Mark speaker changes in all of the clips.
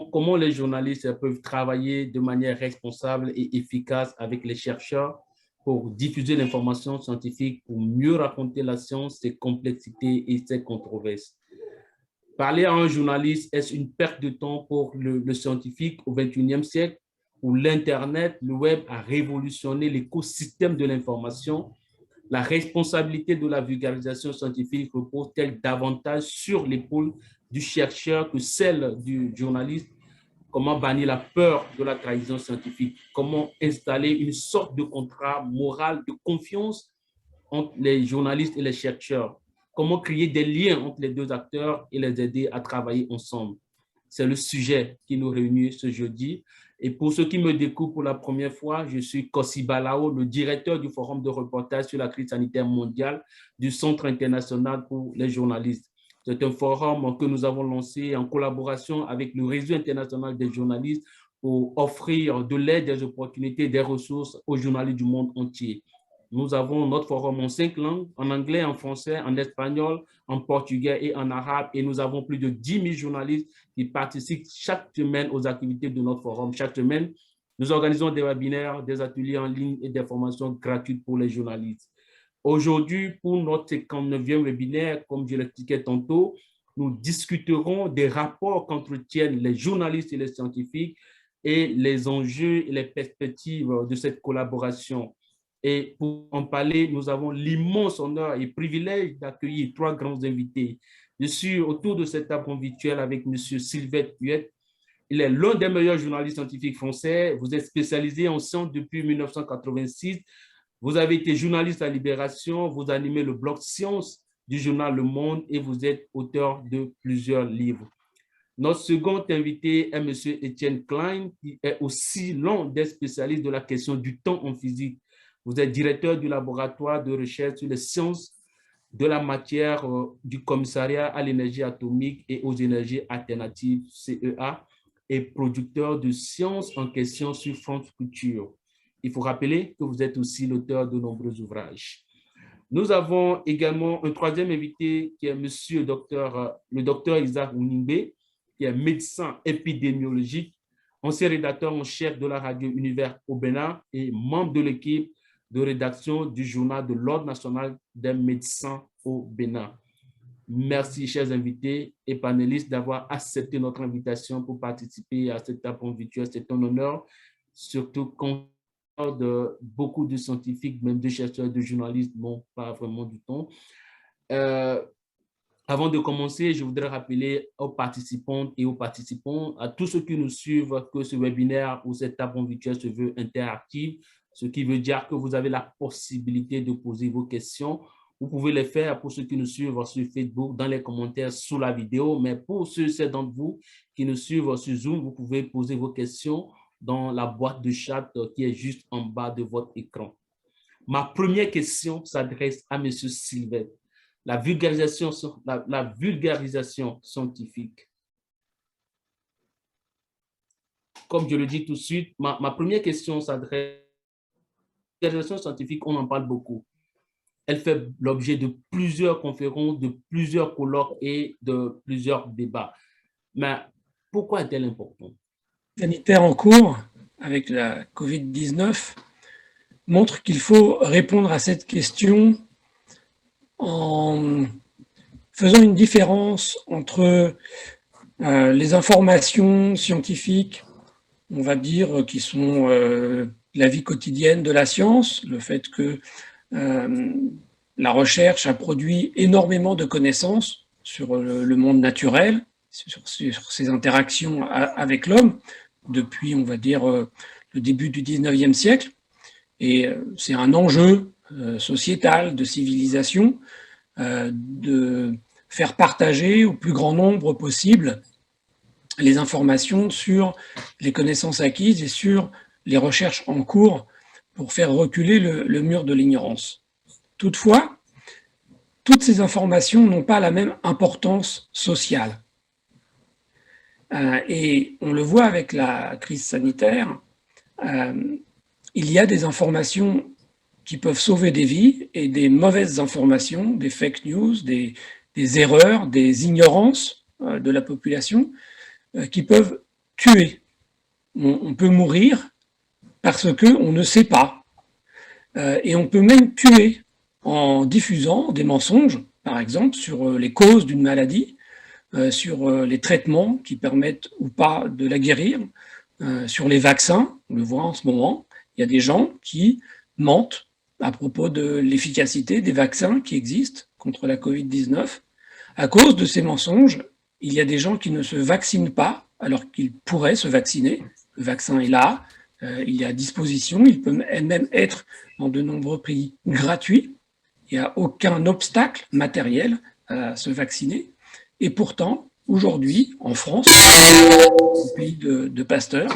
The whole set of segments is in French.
Speaker 1: comment les journalistes peuvent travailler de manière responsable et efficace avec les chercheurs pour diffuser l'information scientifique, pour mieux raconter la science, ses complexités et ses controverses. Parler à un journaliste, est-ce une perte de temps pour le scientifique au XXIe siècle, où l'Internet, le web a révolutionné l'écosystème de l'information? La responsabilité de la vulgarisation scientifique repose-t-elle davantage sur l'épaule du chercheur que celle du journaliste? Comment bannir la peur de la trahison scientifique? Comment installer une sorte de contrat moral de confiance entre les journalistes et les chercheurs? Comment créer des liens entre les deux acteurs et les aider à travailler ensemble? C'est le sujet qui nous réunit ce jeudi. Et pour ceux qui me découvrent pour la première fois, je suis Kossi Balao, le directeur du forum de reportage sur la crise sanitaire mondiale du Centre international pour les journalistes. C'est un forum que nous avons lancé en collaboration avec le réseau international des journalistes pour offrir de l'aide, des opportunités, des ressources aux journalistes du monde entier. Nous avons notre forum en 5 langues, en anglais, en français, en espagnol, en portugais et en arabe. Et nous avons plus de 10 000 journalistes qui participent chaque semaine aux activités de notre forum. Chaque semaine, nous organisons des webinaires, des ateliers en ligne et des formations gratuites pour les journalistes. Aujourd'hui, pour notre 59e webinaire, comme je l'expliquais tantôt, nous discuterons des rapports qu'entretiennent les journalistes et les scientifiques et les enjeux et les perspectives de cette collaboration. Et pour en parler, nous avons l'immense honneur et privilège d'accueillir 3 grands invités. Je suis autour de cette table virtuelle avec M. Sylvette Huette. Il est l'un des meilleurs journalistes scientifiques français. Vous êtes spécialisé en sciences depuis 1986. Vous avez été journaliste à Libération. Vous animez le blog Science du journal Le Monde et vous êtes auteur de plusieurs livres. Notre second invité est M. Étienne Klein, qui est aussi l'un des spécialistes de la question du temps en physique. Vous êtes directeur du laboratoire de recherche sur les sciences de la matière du commissariat à l'énergie atomique et aux énergies alternatives, CEA, et producteur de sciences en question sur France Culture. Il faut rappeler que vous êtes aussi l'auteur de nombreux ouvrages. Nous avons également un troisième invité qui est le docteur Isaac Ounimbe, qui est médecin épidémiologique, ancien rédacteur en chef de la radio Univers au Bénin et membre de l'équipe de rédaction du journal de l'Ordre national des médecins au Bénin. Merci, chers invités et panélistes, d'avoir accepté notre invitation pour participer à cette table virtuelle. C'est un honneur, surtout quand beaucoup de scientifiques, même de chercheurs, de journalistes n'ont pas vraiment du temps. Avant de commencer, je voudrais rappeler aux participantes et aux participants, à tous ceux qui nous suivent, que ce webinaire ou cette table virtuelle se veut interactive, ce qui veut dire que vous avez la possibilité de poser vos questions. Vous pouvez les faire pour ceux qui nous suivent sur Facebook, dans les commentaires sous la vidéo, mais pour ceux d'entre vous qui nous suivent sur Zoom, vous pouvez poser vos questions dans la boîte de chat qui est juste en bas de votre écran. Ma première question s'adresse à M. Sylvette. La vulgarisation scientifique. Comme je le dis tout de suite, ma première question s'adresse à la vulgarisation scientifique, on en parle beaucoup. Elle fait l'objet de plusieurs conférences, de plusieurs colloques et de plusieurs débats. Mais pourquoi est-elle importante?
Speaker 2: Sanitaire en cours avec la Covid-19 montre qu'il faut répondre à cette question en faisant une différence entre les informations scientifiques, on va dire, qui sont la vie quotidienne de la science, le fait que la recherche a produit énormément de connaissances sur le monde naturel, sur ses interactions avec l'homme, depuis, on va dire, le début du 19e siècle. Et c'est un enjeu sociétal, de civilisation, de faire partager au plus grand nombre possible les informations sur les connaissances acquises et sur les recherches en cours pour faire reculer le mur de l'ignorance. Toutefois, toutes ces informations n'ont pas la même importance sociale. Et on le voit avec la crise sanitaire, il y a des informations qui peuvent sauver des vies et des mauvaises informations, des fake news, des erreurs, des ignorances de la population qui peuvent tuer. On peut mourir parce qu'on ne sait pas. Et on peut même tuer en diffusant des mensonges, par exemple, sur les causes d'une maladie, sur les traitements qui permettent ou pas de la guérir, sur les vaccins, on le voit en ce moment, il y a des gens qui mentent à propos de l'efficacité des vaccins qui existent contre la Covid-19. À cause de ces mensonges, il y a des gens qui ne se vaccinent pas alors qu'ils pourraient se vacciner. Le vaccin est là, il est à disposition, il peut même être dans de nombreux pays gratuit. Il n'y a aucun obstacle matériel à se vacciner. Et pourtant, aujourd'hui, en France, au pays de Pasteur,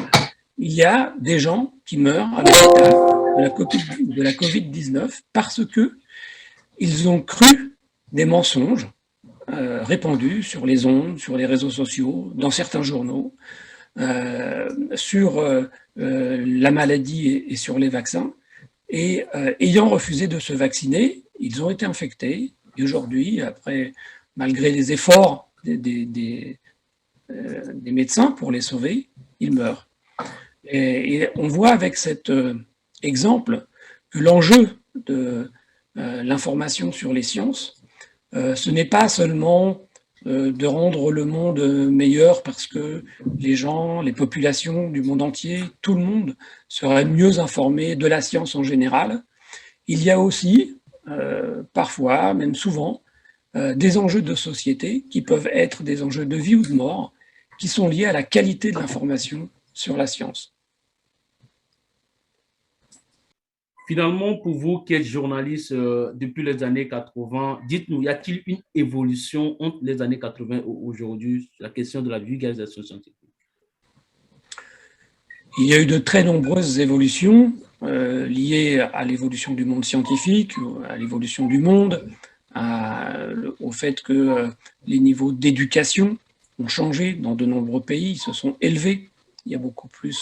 Speaker 2: il y a des gens qui meurent à l'hôpital de la Covid-19 parce qu'ils ont cru des mensonges répandus sur les ondes, sur les réseaux sociaux, dans certains journaux, sur la maladie et sur les vaccins. Et ayant refusé de se vacciner, ils ont été infectés. Et aujourd'hui, malgré les efforts des médecins pour les sauver, ils meurent. Et on voit avec cet exemple que l'enjeu de l'information sur les sciences, ce n'est pas seulement de rendre le monde meilleur parce que les gens, les populations du monde entier, tout le monde serait mieux informé de la science en général. Il y a aussi, parfois, même souvent, des enjeux de société qui peuvent être des enjeux de vie ou de mort, qui sont liés à la qualité de l'information sur la science.
Speaker 1: Finalement, pour vous qui êtes journaliste depuis les années 80, dites-nous, y a-t-il une évolution entre les années 80 et aujourd'hui sur la question de la vulgarisation scientifique?
Speaker 2: Il y a eu de très nombreuses évolutions liées à l'évolution du monde scientifique, à l'évolution du monde, au fait que les niveaux d'éducation ont changé dans de nombreux pays, ils se sont élevés. Il y a beaucoup plus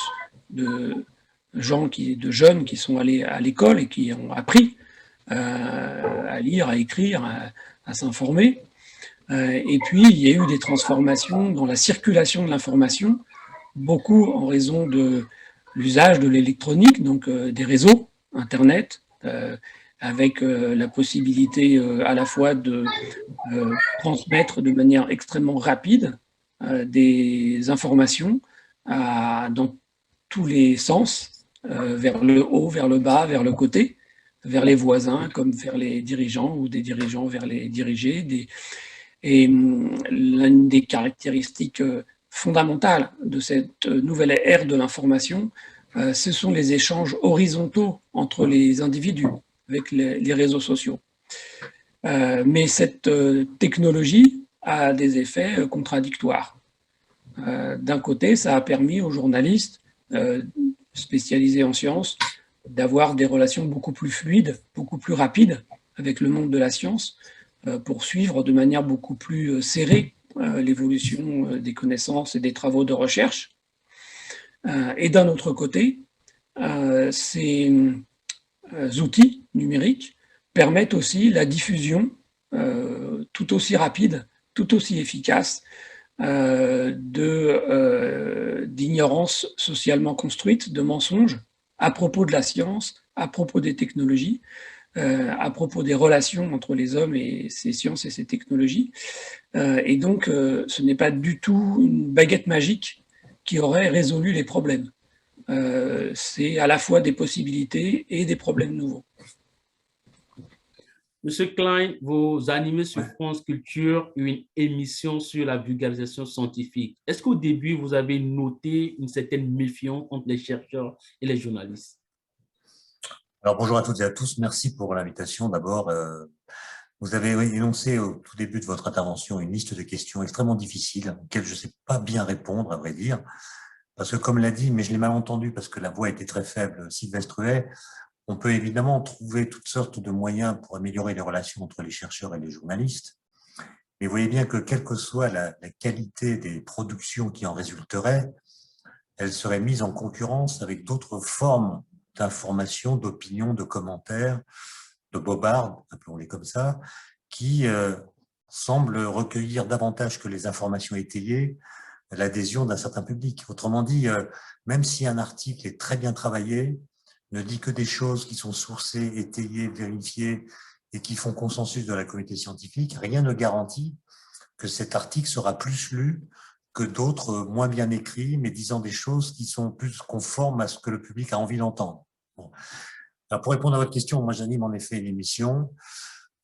Speaker 2: de de jeunes qui sont allés à l'école et qui ont appris à lire, à écrire, à s'informer. Et puis, il y a eu des transformations dans la circulation de l'information, beaucoup en raison de l'usage de l'électronique, donc des réseaux, Internet, avec la possibilité à la fois de transmettre de manière extrêmement rapide des informations dans tous les sens, vers le haut, vers le bas, vers le côté, vers les voisins comme vers les dirigeants ou des dirigeants vers les dirigés. Et l'une des caractéristiques fondamentales de cette nouvelle ère de l'information, ce sont les échanges horizontaux entre les individus avec les réseaux sociaux. Mais cette technologie a des effets contradictoires. D'un côté, ça a permis aux journalistes spécialisés en sciences d'avoir des relations beaucoup plus fluides, beaucoup plus rapides avec le monde de la science, pour suivre de manière beaucoup plus serrée l'évolution des connaissances et des travaux de recherche. Et d'un autre côté, ces outils numériques permettent aussi la diffusion tout aussi rapide, tout aussi efficace d'ignorance socialement construite, de mensonges à propos de la science, à propos des technologies, à propos des relations entre les hommes et ces sciences et ces technologies. Et donc, ce n'est pas du tout une baguette magique qui aurait résolu les problèmes. C'est à la fois des possibilités et des problèmes nouveaux.
Speaker 1: Monsieur Klein, vous animez sur France Culture une émission sur la vulgarisation scientifique. Est-ce qu'au début, vous avez noté une certaine méfiance entre les chercheurs et les journalistes?
Speaker 3: Alors bonjour à toutes et à tous, merci pour l'invitation. D'abord, vous avez énoncé au tout début de votre intervention une liste de questions extrêmement difficiles auxquelles je ne sais pas bien répondre, à vrai dire, parce que comme l'a dit, mais je l'ai mal entendu parce que la voix était très faible, Sylvestre Huet, on peut évidemment trouver toutes sortes de moyens pour améliorer les relations entre les chercheurs et les journalistes, mais vous voyez bien que quelle que soit la qualité des productions qui en résulteraient, elles seraient mises en concurrence avec d'autres formes d'informations, d'opinions, de commentaires, de bobards, appelons-les comme ça, qui semblent recueillir davantage que les informations étayées l'adhésion d'un certain public. Autrement dit, même si un article est très bien travaillé, ne dit que des choses qui sont sourcées, étayées, vérifiées et qui font consensus de la communauté scientifique, rien ne garantit que cet article sera plus lu que d'autres moins bien écrits, mais disant des choses qui sont plus conformes à ce que le public a envie d'entendre. Bon. Alors pour répondre à votre question, moi j'anime en effet une émission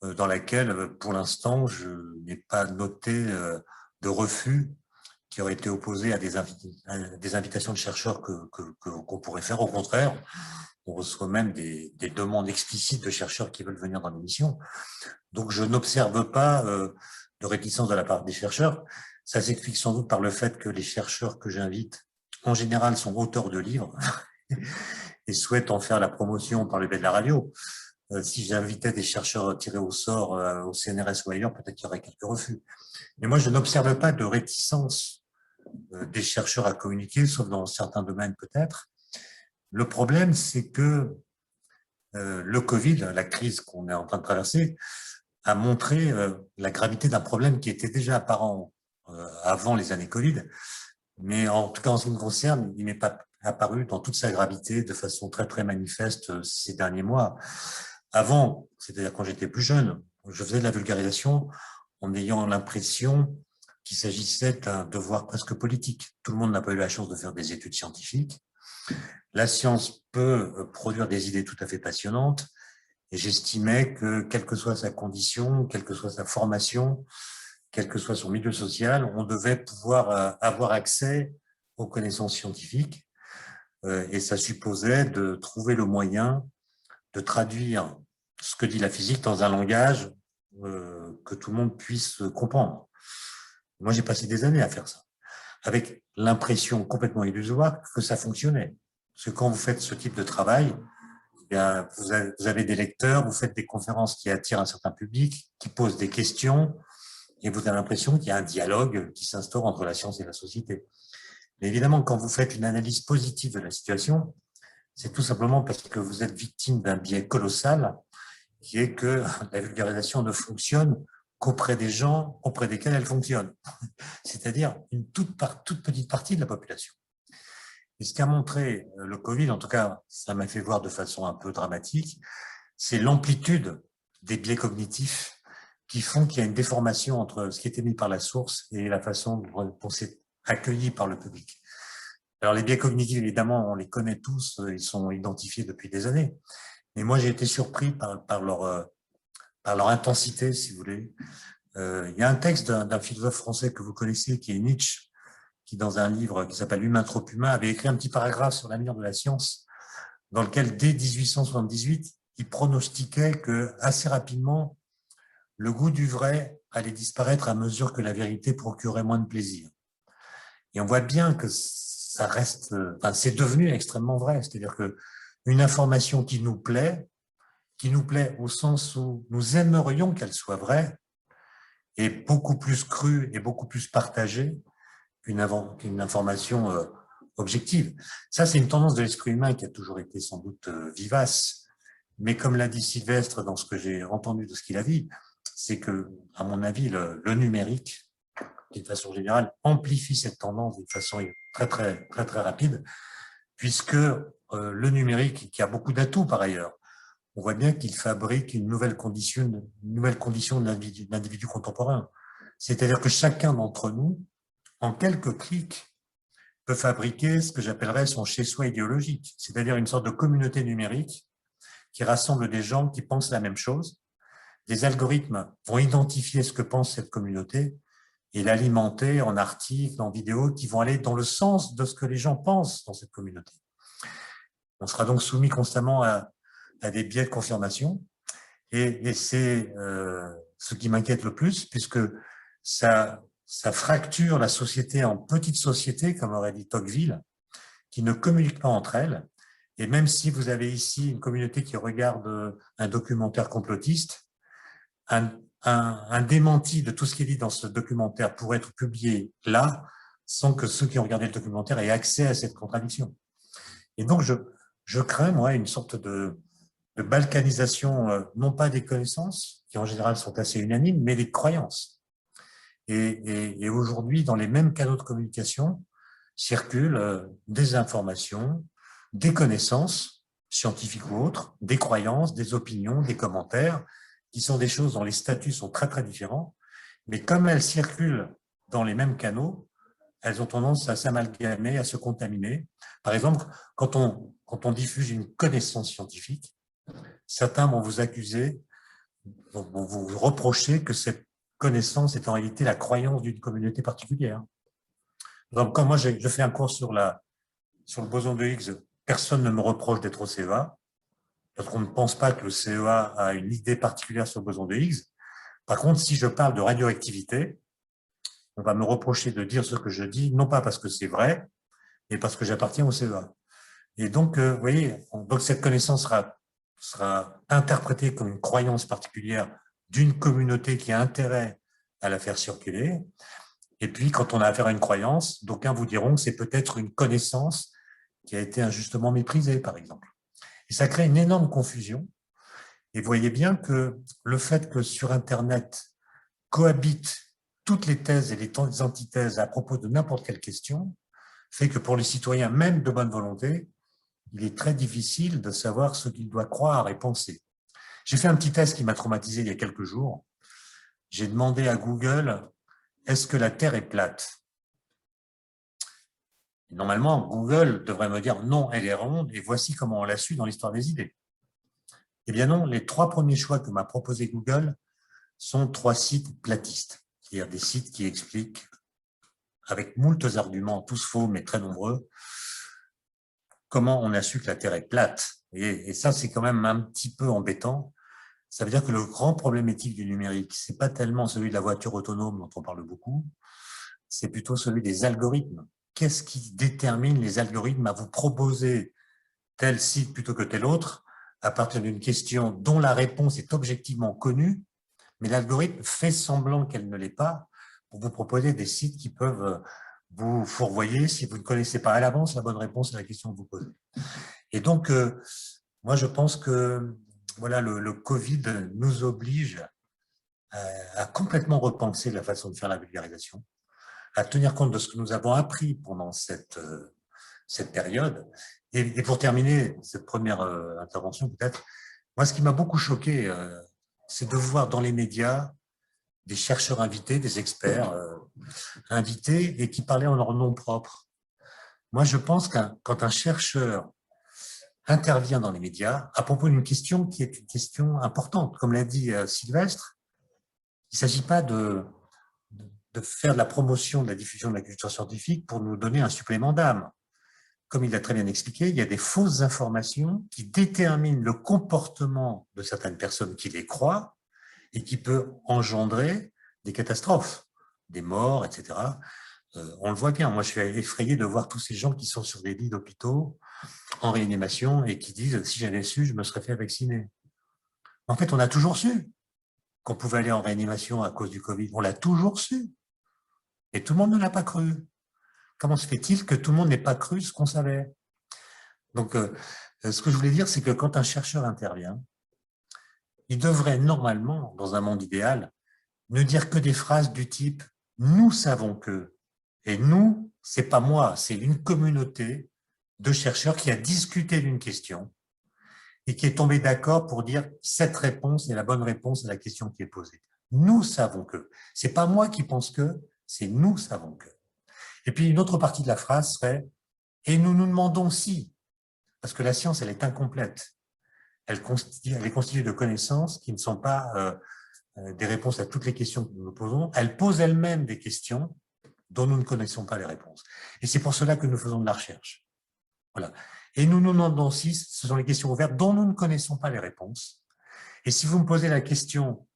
Speaker 3: dans laquelle, pour l'instant, je n'ai pas noté de refus qui auraient été opposés à des invitations de chercheurs qu'on pourrait faire. Au contraire, on reçoit même des demandes explicites de chercheurs qui veulent venir dans l'émission. Donc, je n'observe pas de réticence de la part des chercheurs. Ça s'explique sans doute par le fait que les chercheurs que j'invite, en général, sont auteurs de livres et souhaitent en faire la promotion par le biais de la radio. Si j'invitais des chercheurs tirés au sort au CNRS ou ailleurs, peut-être qu'il y aurait quelques refus. Mais moi, je n'observe pas de réticence des chercheurs à communiquer, sauf dans certains domaines peut-être. Le problème, c'est que le Covid, la crise qu'on est en train de traverser, a montré la gravité d'un problème qui était déjà apparent avant les années Covid. Mais en tout cas, en ce qui me concerne, il n'est pas apparu dans toute sa gravité de façon très, très manifeste ces derniers mois. Avant, c'est-à-dire quand j'étais plus jeune, je faisais de la vulgarisation en ayant l'impression qu'il s'agissait d'un devoir presque politique. Tout le monde n'a pas eu la chance de faire des études scientifiques. La science peut produire des idées tout à fait passionnantes et j'estimais que, quelle que soit sa condition, quelle que soit sa formation, quel que soit son milieu social, on devait pouvoir avoir accès aux connaissances scientifiques et ça supposait de trouver le moyen de traduire ce que dit la physique dans un langage que tout le monde puisse comprendre. Moi, j'ai passé des années à faire ça, avec l'impression complètement illusoire que ça fonctionnait. Parce que quand vous faites ce type de travail, eh bien, vous avez des lecteurs, vous faites des conférences qui attirent un certain public, qui posent des questions, et vous avez l'impression qu'il y a un dialogue qui s'instaure entre la science et la société. Mais évidemment, quand vous faites une analyse positive de la situation, c'est tout simplement parce que vous êtes victime d'un biais colossal, qui est que la vulgarisation ne fonctionne qu'auprès des gens auprès desquels elle fonctionne, c'est-à-dire une toute petite partie de la population. Et ce qu'a montré le Covid, en tout cas, ça m'a fait voir de façon un peu dramatique, c'est l'amplitude des biais cognitifs qui font qu'il y a une déformation entre ce qui est émis par la source et la façon dont c'est accueilli par le public. Alors les biais cognitifs, évidemment, on les connaît tous, ils sont identifiés depuis des années. Mais moi, j'ai été surpris par leur intensité, si vous voulez. Il y a un texte d'un philosophe français que vous connaissez, qui est Nietzsche, qui, dans un livre qui s'appelle Humain trop humain, avait écrit un petit paragraphe sur l'avenir de la science, dans lequel, dès 1878, il pronostiquait que, assez rapidement, le goût du vrai allait disparaître à mesure que la vérité procurait moins de plaisir. Et on voit bien que ça reste, enfin, c'est devenu extrêmement vrai. C'est-à-dire que une information qui nous plaît au sens où nous aimerions qu'elle soit vraie, est beaucoup plus crue et beaucoup plus partagée qu'une information objective. Ça, c'est une tendance de l'esprit humain qui a toujours été sans doute vivace. Mais comme l'a dit Sylvestre dans ce que j'ai entendu de ce qu'il a dit, c'est que, à mon avis, le numérique, d'une façon générale, amplifie cette tendance d'une façon très, très, très, très rapide, puisque le numérique, qui a beaucoup d'atouts par ailleurs, on voit bien qu'il fabrique une nouvelle condition de l'individu contemporain. C'est-à-dire que chacun d'entre nous, en quelques clics, peut fabriquer ce que j'appellerais son chez-soi idéologique, c'est-à-dire une sorte de communauté numérique qui rassemble des gens qui pensent la même chose. Des algorithmes vont identifier ce que pense cette communauté et l'alimenter en articles, en vidéos qui vont aller dans le sens de ce que les gens pensent dans cette communauté. On sera donc soumis constamment à des biais de confirmation et c'est ce qui m'inquiète le plus, puisque ça fracture la société en petites sociétés, comme aurait dit Tocqueville, qui ne communiquent pas entre elles. Et même si vous avez ici une communauté qui regarde un documentaire complotiste, un démenti de tout ce qui est dit dans ce documentaire pourrait être publié là, sans que ceux qui ont regardé le documentaire aient accès à cette contradiction. Et donc, je crains, moi, une sorte de balkanisation, non pas des connaissances, qui en général sont assez unanimes, mais des croyances. Et aujourd'hui, dans les mêmes canaux de communication, circulent des informations, des connaissances, scientifiques ou autres, des croyances, des opinions, des commentaires, qui sont des choses dont les statuts sont très très différents, mais comme elles circulent dans les mêmes canaux, elles ont tendance à s'amalgamer, à se contaminer. Par exemple, quand on diffuse une connaissance scientifique, certains vont vous accuser, vont vous reprocher que cette connaissance est en réalité la croyance d'une communauté particulière. Donc, quand moi je fais un cours sur le boson de Higgs, personne ne me reproche d'être au CEA, parce qu'on ne pense pas que le CEA a une idée particulière sur le boson de Higgs. Par contre, si je parle de radioactivité, on va me reprocher de dire ce que je dis, non pas parce que c'est vrai, mais parce que j'appartiens au CEA. Et donc, vous voyez, donc cette connaissance sera interprétée comme une croyance particulière d'une communauté qui a intérêt à la faire circuler. Et puis, quand on a affaire à une croyance, d'aucuns vous diront que c'est peut-être une connaissance qui a été injustement méprisée, par exemple. Et ça crée une énorme confusion. Et vous voyez bien que le fait que sur Internet cohabitent toutes les thèses et les antithèses à propos de n'importe quelle question fait que pour les citoyens, même de bonne volonté, il est très difficile de savoir ce qu'il doit croire et penser. J'ai fait un petit test qui m'a traumatisé il y a quelques jours. J'ai demandé à Google, est-ce que la Terre est plate ? Et normalement, Google devrait me dire non, elle est ronde, et voici comment on l'a su dans l'histoire des idées. Eh bien non, les 3 premiers choix que m'a proposé Google sont 3 sites platistes, c'est-à-dire des sites qui expliquent, avec moultes arguments, tous faux mais très nombreux, comment on a su que la Terre est plate. Et ça, c'est quand même un petit peu embêtant. Ça veut dire que le grand problème éthique du numérique, c'est pas tellement celui de la voiture autonome dont on parle beaucoup, c'est plutôt celui des algorithmes. Qu'est-ce qui détermine les algorithmes à vous proposer tel site plutôt que tel autre à partir d'une question dont la réponse est objectivement connue, mais l'algorithme fait semblant qu'elle ne l'est pas pour vous proposer des sites qui peuvent vous fourvoyer si vous ne connaissez pas à l'avance la bonne réponse à la question que vous posez. Et donc, moi, je pense que voilà, le Covid nous oblige à complètement repenser la façon de faire la vulgarisation, à tenir compte de ce que nous avons appris pendant cette période. Et pour terminer cette première intervention, peut-être, moi, ce qui m'a beaucoup choqué, c'est de voir dans les médias des chercheurs invités, des experts invités et qui parlaient en leur nom propre. Moi, je pense que quand un chercheur intervient dans les médias à propos d'une question qui est une question importante, comme l'a dit Sylvestre, il ne s'agit pas de faire de la promotion de la diffusion de la culture scientifique pour nous donner un supplément d'âme. Comme il l'a très bien expliqué, il y a des fausses informations qui déterminent le comportement de certaines personnes qui les croient et qui peut engendrer des catastrophes, des morts, etc. On le voit bien. Moi, je suis effrayé de voir tous ces gens qui sont sur des lits d'hôpitaux en réanimation et qui disent « si j'avais su, je me serais fait vacciner ». En fait, on a toujours su qu'on pouvait aller en réanimation à cause du Covid. On l'a toujours su. Et tout le monde ne l'a pas cru. Comment se fait-il que tout le monde n'ait pas cru ce qu'on savait? Donc, ce que je voulais dire, c'est que quand un chercheur intervient, il devrait normalement, dans un monde idéal, ne dire que des phrases du type « nous savons que ». Et nous, c'est pas moi, c'est une communauté de chercheurs qui a discuté d'une question et qui est tombé d'accord pour dire cette réponse est la bonne réponse à la question qui est posée. Nous savons que. C'est pas moi qui pense que, c'est nous savons que. Et puis une autre partie de la phrase serait « et nous nous demandons si », parce que la science, elle est incomplète. Elle est constituée de connaissances qui ne sont pas des réponses à toutes les questions que nous nous posons. Elle pose elle-même des questions dont nous ne connaissons pas les réponses. Et c'est pour cela que nous faisons de la recherche. Voilà. Et nous nous demandons si ce sont les questions ouvertes dont nous ne connaissons pas les réponses. Et si vous me posez la question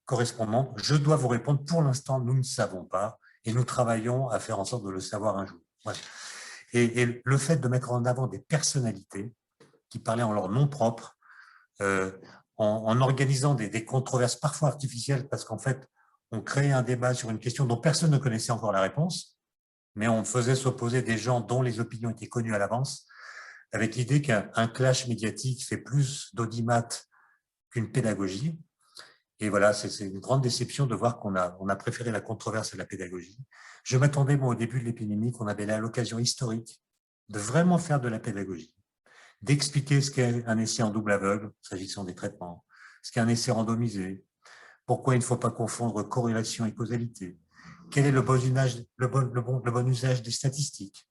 Speaker 3: correspondante, je dois vous répondre, pour l'instant, nous ne savons pas, et nous travaillons à faire en sorte de le savoir un jour. Voilà. Et le fait de mettre en avant des personnalités qui parlaient en leur nom propre, en organisant des controverses parfois artificielles, parce qu'en fait, on créait un débat sur une question dont personne ne connaissait encore la réponse, mais on faisait s'opposer des gens dont les opinions étaient connues à l'avance, avec l'idée qu'un clash médiatique fait plus d'audimat qu'une pédagogie. Et voilà, c'est une grande déception de voir qu'on a préféré la controverse à la pédagogie. Je m'attendais, moi, au début de l'épidémie, qu'on avait là l'occasion historique de vraiment faire de la pédagogie, d'expliquer ce qu'est un essai en double aveugle, s'agissant des traitements, ce qu'est un essai randomisé, pourquoi il ne faut pas confondre corrélation et causalité, quel est le bon usage des statistiques.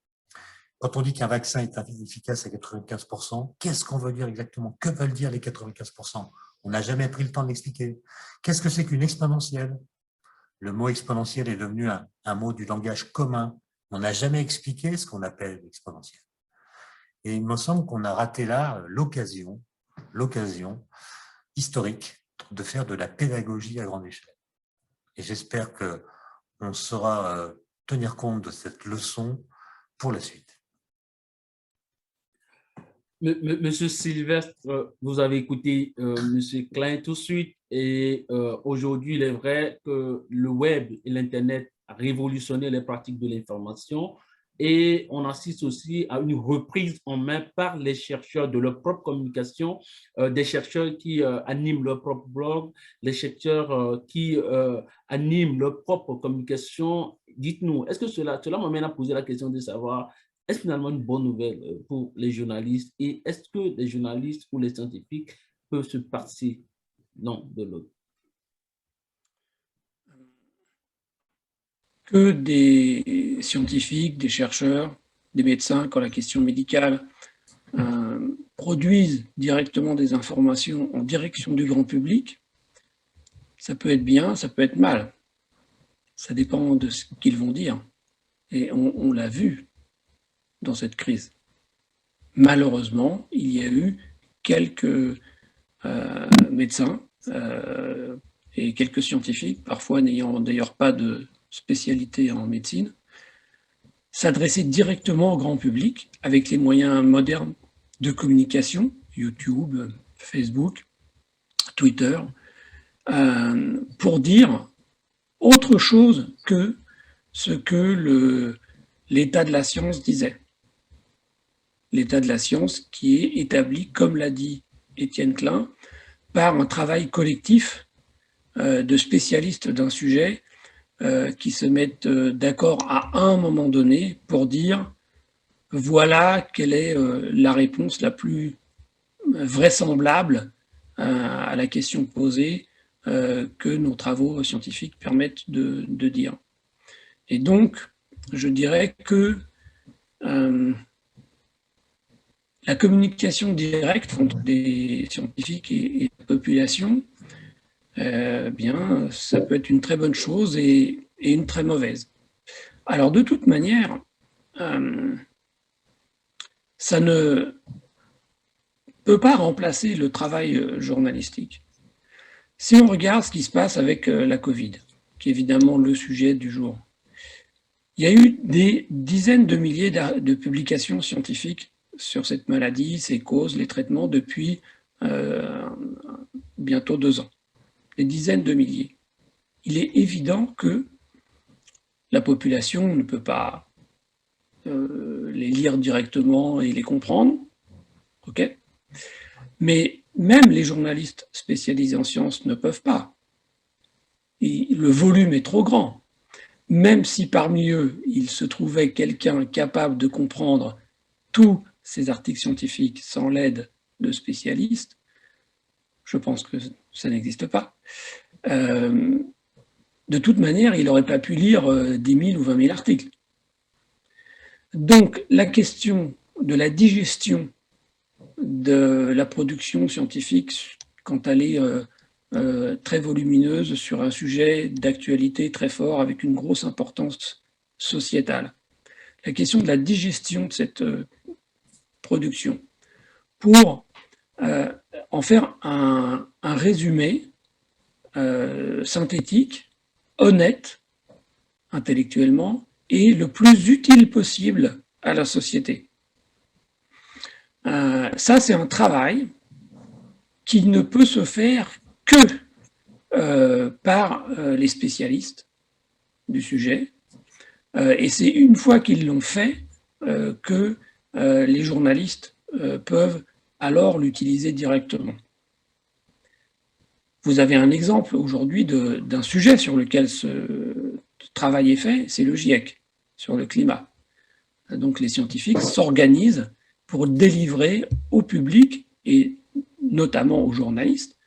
Speaker 3: Quand on dit qu'un vaccin est efficace à 95%, qu'est-ce qu'on veut dire exactement? Que veulent dire les 95%? On n'a jamais pris le temps de l'expliquer. Qu'est-ce que c'est qu'une exponentielle? Le mot exponentielle est devenu un mot du langage commun. On n'a jamais expliqué ce qu'on appelle l'exponentielle. Et il me semble qu'on a raté là l'occasion historique de faire de la pédagogie à grande échelle. Et j'espère qu'on saura tenir compte de cette leçon pour la suite.
Speaker 1: Monsieur Sylvestre, vous avez écouté Monsieur Klein tout de suite et aujourd'hui, il est vrai que le web et l'Internet a révolutionné les pratiques de l'information et on assiste aussi à une reprise en main par les chercheurs de leur propre communication, des chercheurs qui animent leur propre blog, les chercheurs qui animent leur propre communication. Dites-nous, est-ce que cela m'amène à poser la question de savoir est-ce finalement une bonne nouvelle pour les journalistes et est-ce que les journalistes ou les scientifiques peuvent se passer l'un de l'autre?
Speaker 2: Que des scientifiques, des chercheurs, des médecins, quand la question médicale produisent directement des informations en direction du grand public, ça peut être bien, ça peut être mal. Ça dépend de ce qu'ils vont dire. Et on l'a vu dans cette crise. Malheureusement, il y a eu quelques médecins et quelques scientifiques, parfois n'ayant d'ailleurs pas de spécialité en médecine, s'adresser directement au grand public avec les moyens modernes de communication, YouTube, Facebook, Twitter, pour dire autre chose que ce que l'état de la science disait. L'état de la science qui est établi, comme l'a dit Étienne Klein, par un travail collectif de spécialistes d'un sujet qui se mettent d'accord à un moment donné pour dire voilà quelle est la réponse la plus vraisemblable à la question posée que nos travaux scientifiques permettent de dire. Et donc, je dirais que la communication directe entre des scientifiques et la population, bien, ça peut être une très bonne chose et une très mauvaise. Alors, de toute manière, ça ne peut pas remplacer le travail journalistique. Si on regarde ce qui se passe avec la Covid, qui est évidemment le sujet du jour, il y a eu des dizaines de milliers de publications scientifiques sur cette maladie, ses causes, les traitements depuis bientôt 2 ans. Des dizaines de milliers. Il est évident que la population ne peut pas les lire directement et les comprendre, ok ? Mais même les journalistes spécialisés en sciences ne peuvent pas. Et le volume est trop grand. Même si parmi eux, il se trouvait quelqu'un capable de comprendre tous ces articles scientifiques sans l'aide de spécialistes, je pense que ça n'existe pas. De toute manière, il n'aurait pas pu lire 10 000 ou 20 000 articles. Donc, la question de la digestion de la production scientifique quand elle est très volumineuse sur un sujet d'actualité très fort avec une grosse importance sociétale. La question de la digestion de cette production pour en faire un résumé synthétique, honnête, intellectuellement, et le plus utile possible à la société. Ça, c'est un travail qui ne peut se faire que par les spécialistes du sujet. Et c'est une fois qu'ils l'ont fait que les journalistes peuvent alors l'utiliser directement. Vous avez un exemple aujourd'hui d'un sujet sur lequel ce travail est fait, c'est le GIEC, sur le climat. Donc les scientifiques s'organisent pour délivrer au public, et notamment aux journalistes,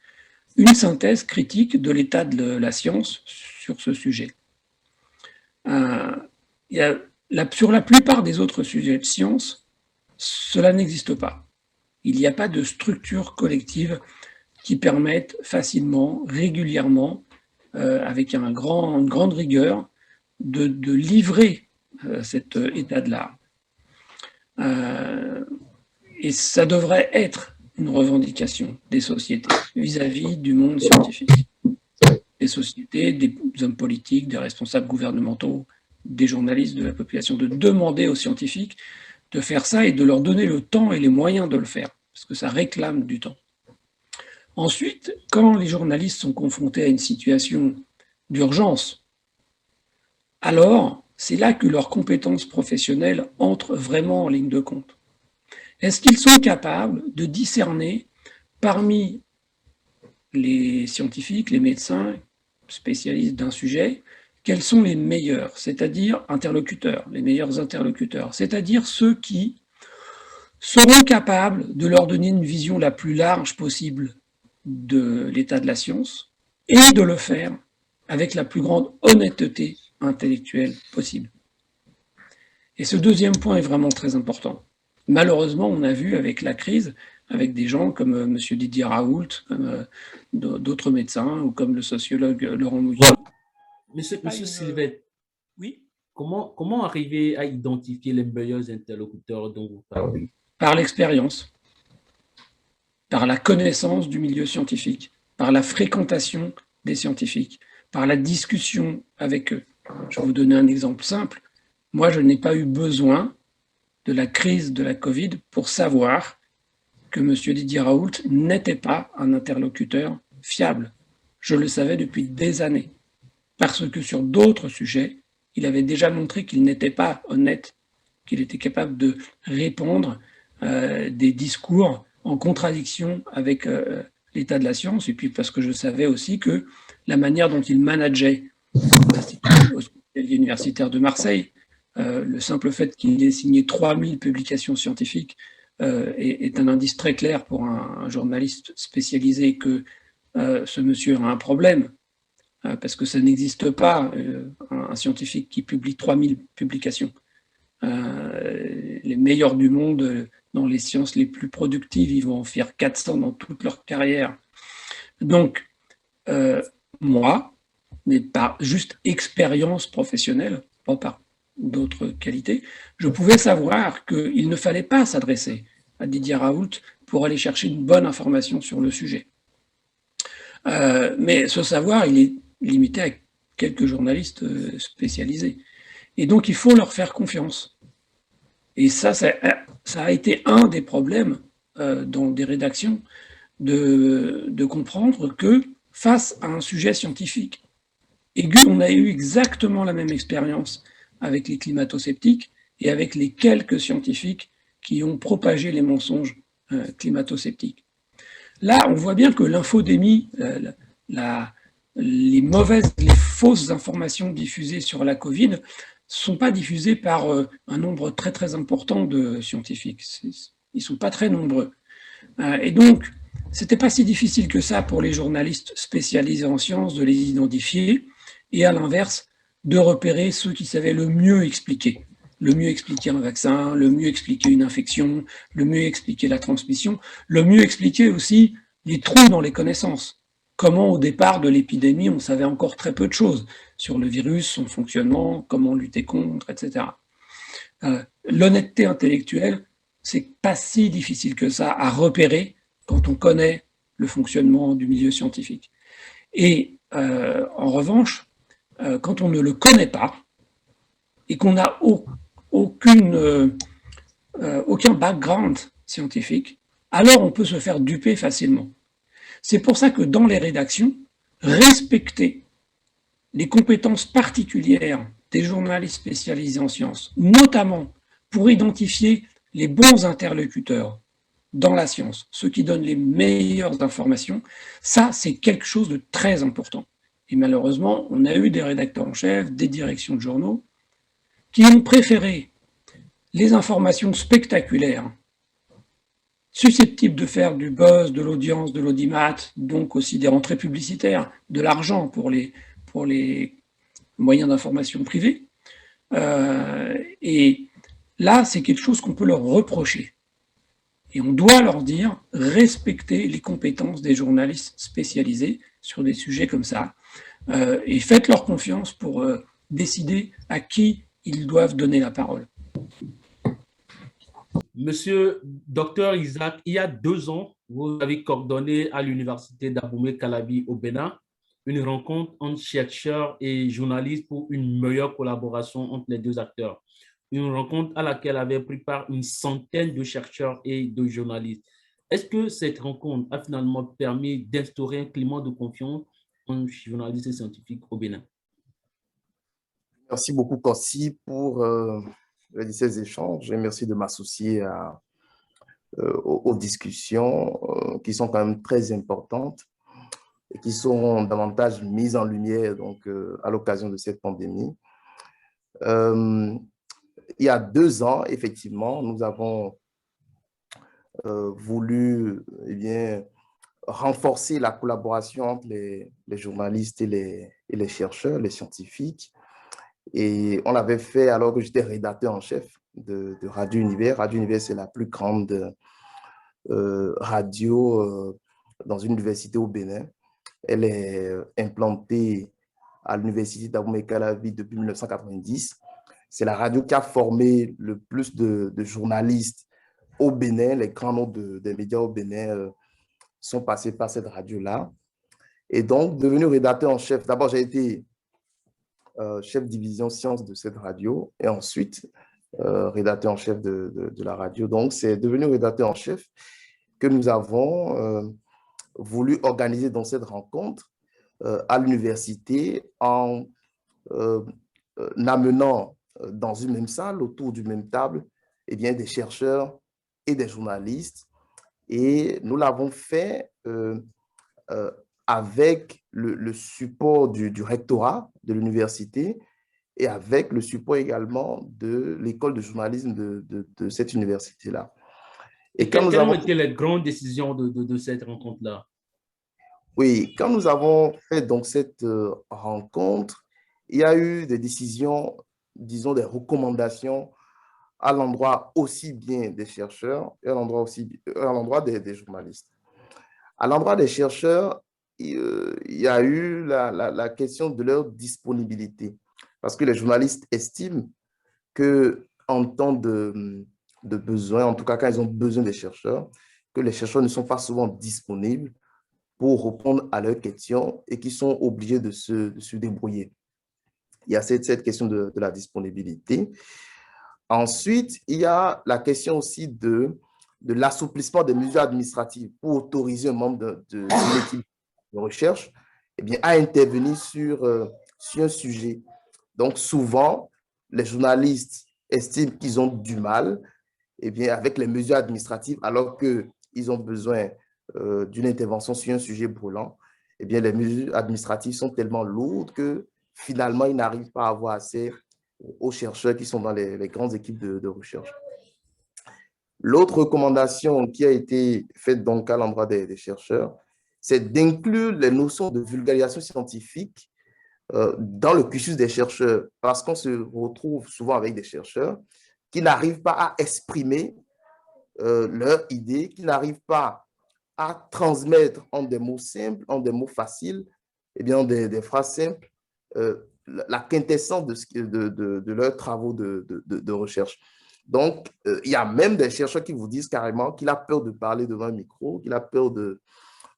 Speaker 2: une synthèse critique de l'état de la science sur ce sujet. Sur la plupart des autres sujets de science, cela n'existe pas. Il n'y a pas de structure collective qui permette facilement, régulièrement, avec une grande rigueur, de livrer cet état de l'art. Et ça devrait être une revendication des sociétés vis-à-vis du monde scientifique. Des sociétés, des hommes politiques, des responsables gouvernementaux, des journalistes, de la population, de demander aux scientifiques de faire ça et de leur donner le temps et les moyens de le faire, parce que ça réclame du temps. Ensuite, quand les journalistes sont confrontés à une situation d'urgence, alors c'est là que leurs compétences professionnelles entrent vraiment en ligne de compte. Est-ce qu'ils sont capables de discerner parmi les scientifiques, les médecins, spécialistes d'un sujet, quels sont les meilleurs, c'est-à-dire interlocuteurs, les meilleurs interlocuteurs, c'est-à-dire ceux qui seront capables de leur donner une vision la plus large possible de l'état de la science et de le faire avec la plus grande honnêteté intellectuelle possible. Et ce deuxième point est vraiment très important. Malheureusement, on a vu avec la crise, avec des gens comme M. Didier Raoult, comme d'autres médecins ou comme le sociologue Laurent Mouillot.
Speaker 1: Monsieur Sylvette,
Speaker 2: oui,
Speaker 1: comment arriver à identifier les meilleurs interlocuteurs dont vous parlez?
Speaker 2: Par l'expérience, par la connaissance du milieu scientifique, par la fréquentation des scientifiques, par la discussion avec eux. Je vais vous donner un exemple simple. Moi, je n'ai pas eu besoin de la crise de la Covid pour savoir que M. Didier Raoult n'était pas un interlocuteur fiable. Je le savais depuis des années, parce que sur d'autres sujets, il avait déjà montré qu'il n'était pas honnête, qu'il était capable de répondre des discours en contradiction avec l'état de la science, et puis parce que je savais aussi que la manière dont il manageait l'Institut hospitalier universitaire de Marseille, le simple fait qu'il ait signé 3000 publications scientifiques est un indice très clair pour un journaliste spécialisé que ce monsieur a un problème, parce que ça n'existe pas, un scientifique qui publie 3000 publications. Les meilleurs du monde, dans les sciences les plus productives, ils vont en faire 400 dans toute leur carrière. Donc, moi, mais par juste expérience professionnelle, pas par d'autres qualités, je pouvais savoir qu'il ne fallait pas s'adresser à Didier Raoult pour aller chercher une bonne information sur le sujet. Mais ce savoir, il est limité à quelques journalistes spécialisés. Et donc, il faut leur faire confiance. Et ça a été un des problèmes dans des rédactions de comprendre que face à un sujet scientifique aigu, on a eu exactement la même expérience avec les climato-sceptiques et avec les quelques scientifiques qui ont propagé les mensonges climato-sceptiques. Là, on voit bien que l'infodémie, les fausses informations diffusées sur la Covid ne sont pas diffusées par un nombre très très important de scientifiques. Ils ne sont pas très nombreux. Et donc, c'était pas si difficile que ça pour les journalistes spécialisés en sciences de les identifier et à l'inverse, de repérer ceux qui savaient le mieux expliquer un vaccin, le mieux expliquer une infection, le mieux expliquer la transmission, le mieux expliquer aussi les trous dans les connaissances. Comment au départ de l'épidémie, on savait encore très peu de choses sur le virus, son fonctionnement, comment lutter contre, etc. L'honnêteté intellectuelle, c'est pas si difficile que ça à repérer quand on connaît le fonctionnement du milieu scientifique. Et en revanche, quand on ne le connaît pas et qu'on n'a aucun background scientifique, alors on peut se faire duper facilement. C'est pour ça que dans les rédactions, respecter les compétences particulières des journalistes spécialisés en sciences, notamment pour identifier les bons interlocuteurs, dans la science, ceux qui donnent les meilleures informations, ça, c'est quelque chose de très important. Et malheureusement, on a eu des rédacteurs en chef, des directions de journaux, qui ont préféré les informations spectaculaires, susceptibles de faire du buzz, de l'audience, de l'audimat, donc aussi des rentrées publicitaires, de l'argent pour les moyens d'information privés. Et là, c'est quelque chose qu'on peut leur reprocher. Et on doit leur dire, respectez les compétences des journalistes spécialisés sur des sujets comme ça. Et faites-leur confiance pour décider à qui ils doivent donner la parole.
Speaker 1: Monsieur Dr Isaac, il y a 2 ans, vous avez coordonné à l'université d'Abomey-Calavi au Bénin une rencontre entre chercheurs et journalistes pour une meilleure collaboration entre les deux acteurs. Une rencontre à laquelle avaient pris part une centaine de chercheurs et de journalistes. Est-ce que cette rencontre a finalement permis d'instaurer un climat de confiance entre journalistes et scientifiques au Bénin?
Speaker 4: Merci beaucoup, Corsi, pour ces échanges et merci de m'associer aux discussions qui sont quand même très importantes et qui sont davantage mises en lumière donc, à l'occasion de cette pandémie. Il y a 2 ans, effectivement, nous avons voulu renforcer la collaboration entre les journalistes et les chercheurs, les scientifiques. Et on l'avait fait alors que j'étais rédacteur en chef de Radio Univers. Radio Univers, c'est la plus grande radio dans une université au Bénin. Elle est implantée à l'université d'Abomey-Calavi depuis 1990. C'est la radio qui a formé le plus de journalistes au Bénin. Les grands noms des médias au Bénin sont passés par cette radio-là. Et donc, devenu rédacteur en chef, d'abord, j'ai été chef division sciences de cette radio et ensuite rédacteur en chef de la radio. Donc, c'est devenu rédacteur en chef que nous avons voulu organiser dans cette rencontre à l'université en amenant dans une même salle, autour d'une même table, eh bien, des chercheurs et des journalistes. Et nous l'avons fait avec le support du rectorat de l'université et avec le support également de l'école de journalisme de cette université-là.
Speaker 1: Et quelles ont été les grandes décisions de cette rencontre-là?
Speaker 4: Oui, quand nous avons fait donc cette rencontre, il y a eu des décisions, disons des recommandations à l'endroit aussi bien des chercheurs et à l'endroit des journalistes. À l'endroit des chercheurs, il y a eu la question de leur disponibilité. Parce que les journalistes estiment qu'en temps de besoin, en tout cas quand ils ont besoin des chercheurs, que les chercheurs ne sont pas souvent disponibles pour répondre à leurs questions et qui sont obligés de se débrouiller. Il y a cette question de la disponibilité. Ensuite, il y a la question aussi de l'assouplissement des mesures administratives pour autoriser un membre d'une équipe de recherche à intervenir sur un sujet. Donc, souvent, les journalistes estiment qu'ils ont du mal avec les mesures administratives alors qu'ils ont besoin d'une intervention sur un sujet brûlant. Les mesures administratives sont tellement lourdes que finalement, ils n'arrivent pas à avoir accès aux chercheurs qui sont dans les grandes équipes de recherche. L'autre recommandation qui a été faite donc à l'endroit des chercheurs, c'est d'inclure les notions de vulgarisation scientifique dans le cursus des chercheurs, parce qu'on se retrouve souvent avec des chercheurs qui n'arrivent pas à exprimer leurs idées, qui n'arrivent pas à transmettre en des mots simples, en des mots faciles, des phrases simples, la quintessence de leurs travaux de recherche. Donc, il y a même des chercheurs qui vous disent carrément qu'il a peur de parler devant un micro, qu'il a peur de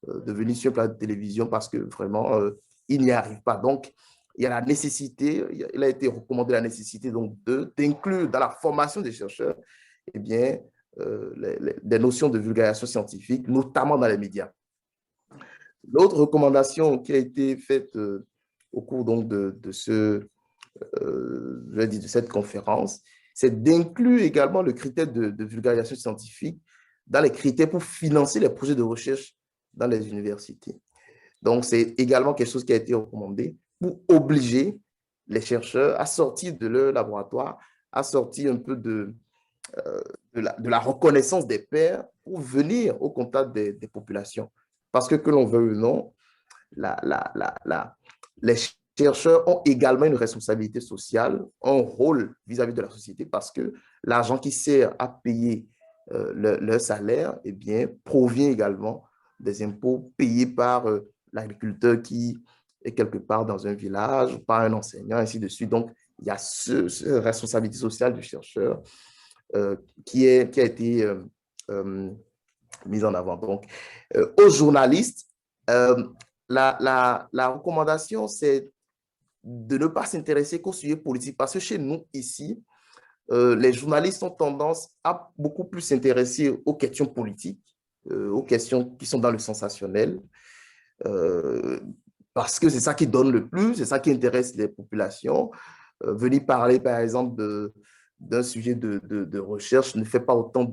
Speaker 4: venir sur un plateau de télévision parce que vraiment, il n'y arrive pas. Donc, il y a la nécessité, il a été recommandé la nécessité d'inclure dans la formation des chercheurs des notions de vulgarisation scientifique, notamment dans les médias. L'autre recommandation qui a été faite au cours donc, de cette conférence, c'est d'inclure également le critère de vulgarisation scientifique dans les critères pour financer les projets de recherche dans les universités. Donc, c'est également quelque chose qui a été recommandé pour obliger les chercheurs à sortir de leur laboratoire, à sortir un peu de la reconnaissance des pairs pour venir au contact des populations. Parce que l'on veut ou non, les chercheurs ont également une responsabilité sociale, un rôle vis-à-vis de la société, parce que l'argent qui sert à payer leur salaire, eh bien, provient également des impôts payés par l'agriculteur qui est quelque part dans un village, par un enseignant, ainsi de suite. Donc, il y a cette responsabilité sociale du chercheur qui a été mise en avant. Donc, aux journalistes, la recommandation, c'est de ne pas s'intéresser qu'aux sujets politiques, parce que chez nous, ici, les journalistes ont tendance à beaucoup plus s'intéresser aux questions politiques, aux questions qui sont dans le sensationnel, parce que c'est ça qui donne le plus, c'est ça qui intéresse les populations. Venir parler, par exemple, d'un sujet de recherche ne fait pas autant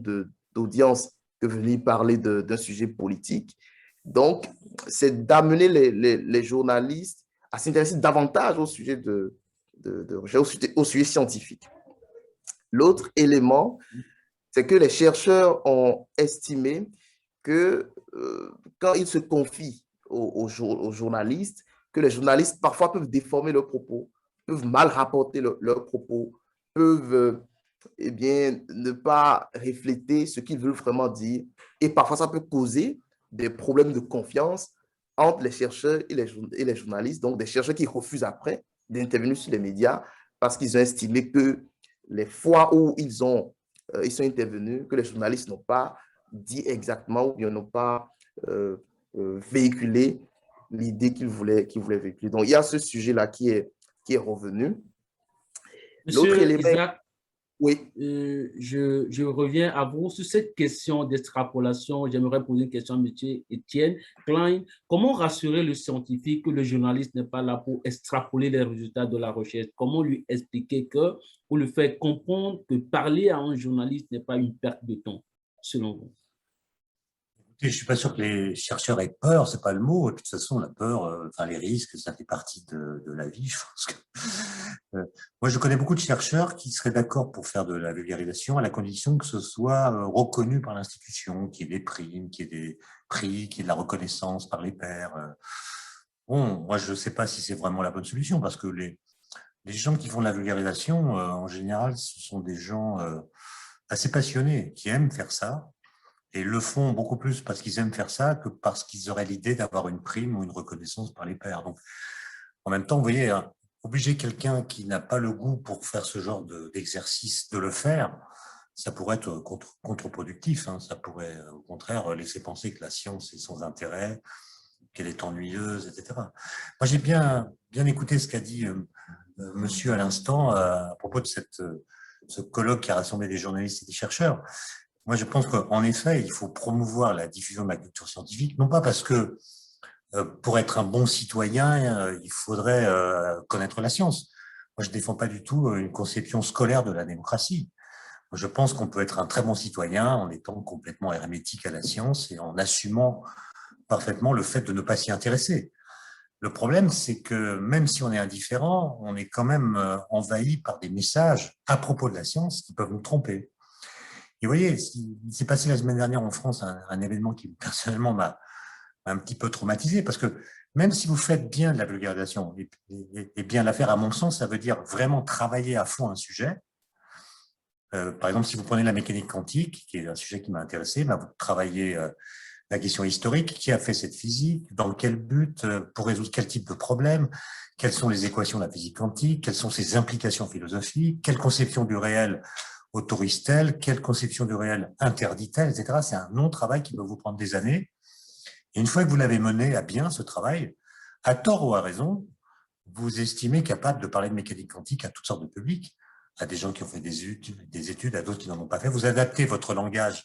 Speaker 4: d'audience que venir parler d'un sujet politique. Donc, c'est d'amener les journalistes à s'intéresser davantage au sujet de recherche, au sujet scientifique. L'autre élément, c'est que les chercheurs ont estimé que quand ils se confient aux journalistes, que les journalistes parfois peuvent déformer leurs propos, peuvent mal rapporter leurs propos, peuvent eh bien, ne pas refléter ce qu'ils veulent vraiment dire. Et parfois, ça peut causer des problèmes de confiance entre les chercheurs et les journalistes, donc des chercheurs qui refusent après d'intervenir sur les médias parce qu'ils ont estimé que les fois où ils sont intervenus, que les journalistes n'ont pas dit exactement ou bien n'ont pas véhiculé l'idée qu'ils voulaient véhiculer. Donc, il y a ce sujet-là qui est revenu. L'autre
Speaker 1: Monsieur
Speaker 4: élément,
Speaker 1: Isaac,
Speaker 4: oui.
Speaker 1: Je reviens à vous sur cette question d'extrapolation. J'aimerais poser une question à M. Étienne Klein. Comment rassurer le scientifique que le journaliste n'est pas là pour extrapoler les résultats de la recherche? Comment lui expliquer que, pour lui faire comprendre que parler à un journaliste n'est pas une perte de temps, selon vous?
Speaker 3: Je ne suis pas sûr que les chercheurs aient peur, c'est pas le mot. Et puis, de toute façon, la peur, enfin les risques, ça fait partie de la vie. Je pense que moi, je connais beaucoup de chercheurs qui seraient d'accord pour faire de la vulgarisation à la condition que ce soit reconnu par l'institution, qu'il y ait des primes, qu'il y ait des prix, qu'il y ait de la reconnaissance par les pairs. Bon, moi, je ne sais pas si c'est vraiment la bonne solution parce que les gens qui font de la vulgarisation, en général, ce sont des gens assez passionnés qui aiment faire ça. Et le font beaucoup plus parce qu'ils aiment faire ça que parce qu'ils auraient l'idée d'avoir une prime ou une reconnaissance par les pairs. Donc, en même temps, vous voyez, hein, obliger quelqu'un qui n'a pas le goût pour faire ce genre d'exercice de le faire, ça pourrait être contre-productif. Hein. Ça pourrait, au contraire, laisser penser que la science est sans intérêt, qu'elle est ennuyeuse, etc. Moi, j'ai bien écouté ce qu'a dit monsieur à l'instant à propos de ce colloque qui a rassemblé des journalistes et des chercheurs. Moi, je pense qu'en effet, il faut promouvoir la diffusion de la culture scientifique, non pas parce que pour être un bon citoyen, il faudrait connaître la science. Moi, je ne défends pas du tout une conception scolaire de la démocratie. Moi, je pense qu'on peut être un très bon citoyen en étant complètement hermétique à la science et en assumant parfaitement le fait de ne pas s'y intéresser. Le problème, c'est que même si on est indifférent, on est quand même envahi par des messages à propos de la science qui peuvent nous tromper. Et vous voyez, il s'est passé la semaine dernière en France un événement qui, personnellement, m'a un petit peu traumatisé, parce que même si vous faites bien de la vulgarisation, et bien la faire, à mon sens, ça veut dire vraiment travailler à fond un sujet. Par exemple, si vous prenez la mécanique quantique, qui est un sujet qui m'a intéressé, vous travaillez la question historique, qui a fait cette physique, dans quel but, pour résoudre quel type de problème, quelles sont les équations de la physique quantique, quelles sont ses implications philosophiques, quelle conception du réel autorise-t-elle, quelle conception du réel interdit-elle, etc. C'est un long travail qui peut vous prendre des années. Et une fois que vous l'avez mené à bien, ce travail, à tort ou à raison, vous estimez capable de parler de mécanique quantique à toutes sortes de publics, à des gens qui ont fait des études, à d'autres qui n'en ont pas fait. Vous adaptez votre langage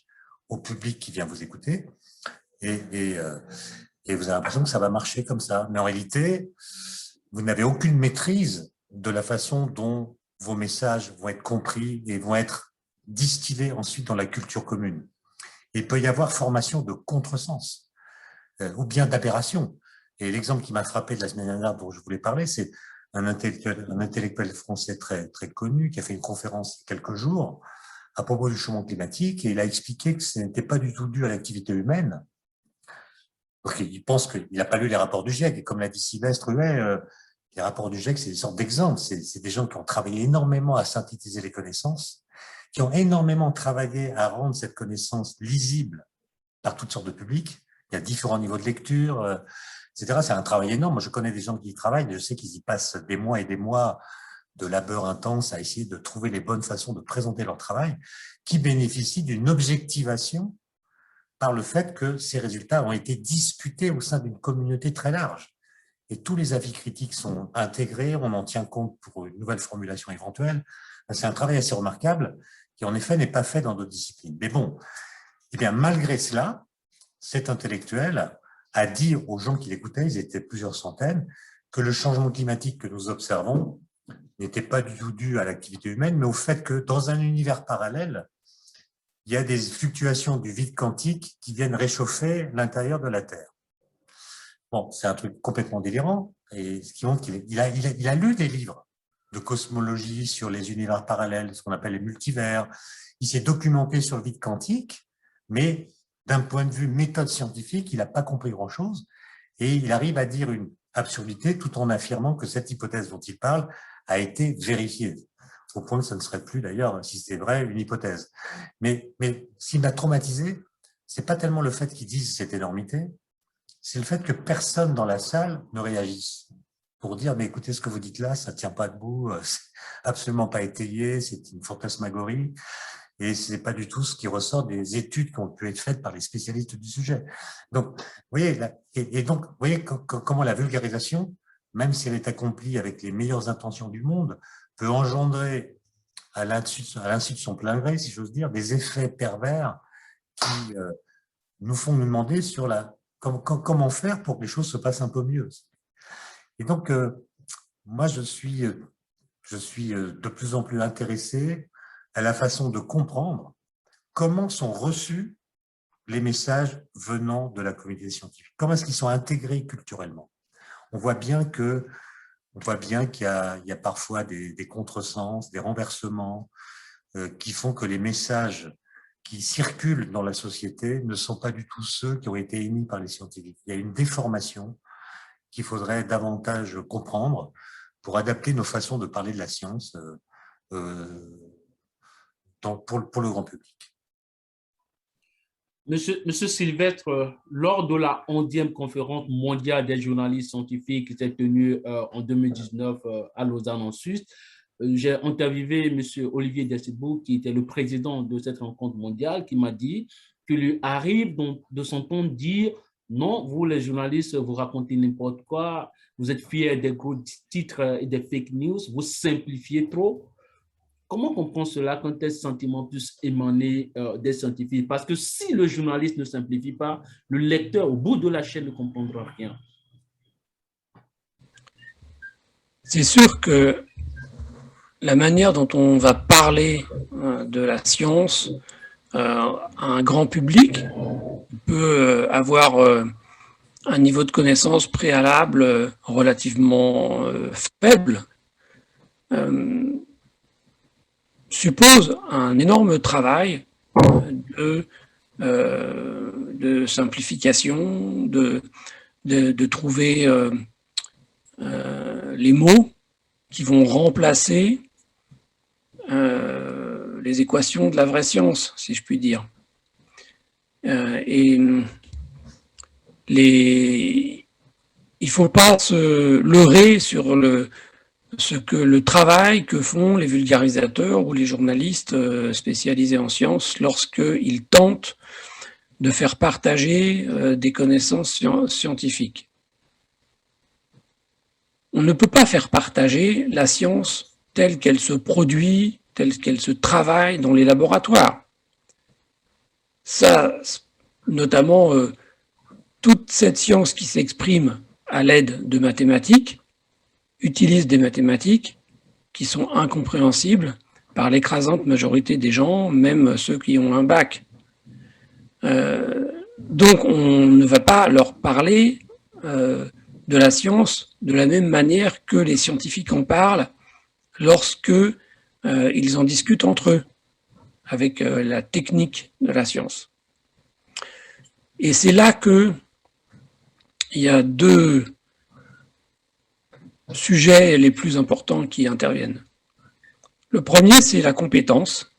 Speaker 3: au public qui vient vous écouter et vous avez l'impression que ça va marcher comme ça. Mais en réalité, vous n'avez aucune maîtrise de la façon dont vos messages vont être compris et vont être distillés ensuite dans la culture commune. il peut y avoir formation de contresens ou bien d'aberration. Et l'exemple qui m'a frappé de la semaine dernière dont je voulais parler, c'est un intellectuel français très, très connu qui a fait une conférence il y a quelques jours à propos du changement climatique, et il a expliqué que ce n'était pas du tout dû à l'activité humaine. Donc, il pense qu'il n'a pas lu les rapports du GIEC, et comme l'a dit Sylvestre Huet, les rapports du GIEC, c'est des sortes d'exemples, c'est des gens qui ont travaillé énormément à synthétiser les connaissances, qui ont énormément travaillé à rendre cette connaissance lisible par toutes sortes de publics. Il y a différents niveaux de lecture, etc. C'est un travail énorme. Moi, je connais des gens qui y travaillent, mais je sais qu'ils y passent des mois et des mois de labeur intense à essayer de trouver les bonnes façons de présenter leur travail, qui bénéficient d'une objectivation par le fait que ces résultats ont été discutés au sein d'une communauté très large. Et tous les avis critiques sont intégrés, on en tient compte pour une nouvelle formulation éventuelle. C'est un travail assez remarquable qui, en effet, n'est pas fait dans d'autres disciplines. Mais bon, eh bien, malgré cela, cet intellectuel a dit aux gens qui l'écoutaient, ils étaient plusieurs centaines, que le changement climatique que nous observons n'était pas du tout dû à l'activité humaine, mais au fait que dans un univers parallèle, il y a des fluctuations du vide quantique qui viennent réchauffer l'intérieur de la Terre. Bon, c'est un truc complètement délirant, et ce qui montre qu'il a lu des livres de cosmologie sur les univers parallèles, ce qu'on appelle les multivers. Il s'est documenté sur le vide quantique, mais d'un point de vue méthode scientifique, il n'a pas compris grand-chose, et il arrive à dire une absurdité tout en affirmant que cette hypothèse dont il parle a été vérifiée. Au point que ça ne serait plus, d'ailleurs, si c'était vrai, une hypothèse. Mais ce qui m'a traumatisé, c'est pas tellement le fait qu'ils disent cette énormité, c'est le fait que personne dans la salle ne réagisse pour dire, mais écoutez, ce que vous dites là, ça tient pas debout, c'est absolument pas étayé, c'est une fantasmagorie, et c'est pas du tout ce qui ressort des études qui ont pu être faites par les spécialistes du sujet. Donc, vous voyez, donc, vous voyez comment la vulgarisation, même si elle est accomplie avec les meilleures intentions du monde, peut engendrer, à l'insu de son plein gré, si j'ose dire, des effets pervers qui nous font nous demander sur comment faire pour que les choses se passent un peu mieux. Et donc, moi, je suis de plus en plus intéressé à la façon de comprendre comment sont reçus les messages venant de la communauté scientifique. Comment est-ce qu'ils sont intégrés culturellement? On voit bien qu'il y a parfois des contresens, des renversements qui font que les messages qui circulent dans la société ne sont pas du tout ceux qui ont été émis par les scientifiques. Il y a une déformation qu'il faudrait davantage comprendre pour adapter nos façons de parler de la science pour le grand public.
Speaker 1: Monsieur Sylvestre, lors de la 11e conférence mondiale des journalistes scientifiques qui s'est tenue en 2019 à Lausanne en Suisse, j'ai interviewé monsieur Olivier Dessibou, qui était le président de cette rencontre mondiale, qui m'a dit qu'il lui arrive de s'entendre dire « Non, vous les journalistes, vous racontez n'importe quoi, vous êtes fiers des gros titres et des fake news, vous simplifiez trop. » Comment comprendre cela quand tel sentiment puisse émaner des scientifiques? Parce que si le journaliste ne simplifie pas, le lecteur au bout de la chaîne ne comprendra rien.
Speaker 2: C'est sûr que la manière dont on va parler de la science à un grand public peut avoir un niveau de connaissance préalable relativement faible, suppose un énorme travail de simplification, de trouver les mots qui vont remplacer les équations de la vraie science, si je puis dire. Il ne faut pas se leurrer sur le travail que font les vulgarisateurs ou les journalistes spécialisés en sciences lorsqu'ils tentent de faire partager des connaissances scientifiques. On ne peut pas faire partager la science telle qu'elle se produit, telle qu'elle se travaille dans les laboratoires. Ça, notamment, toute cette science qui s'exprime à l'aide de mathématiques utilise des mathématiques qui sont incompréhensibles par l'écrasante majorité des gens, même ceux qui ont un bac. Donc, on ne va pas leur parler de la science de la même manière que les scientifiques en parlent lorsque ils en discutent entre eux, avec la technique de la science. Et c'est là qu'il y a deux sujets les plus importants qui interviennent. Le premier, c'est la compétence,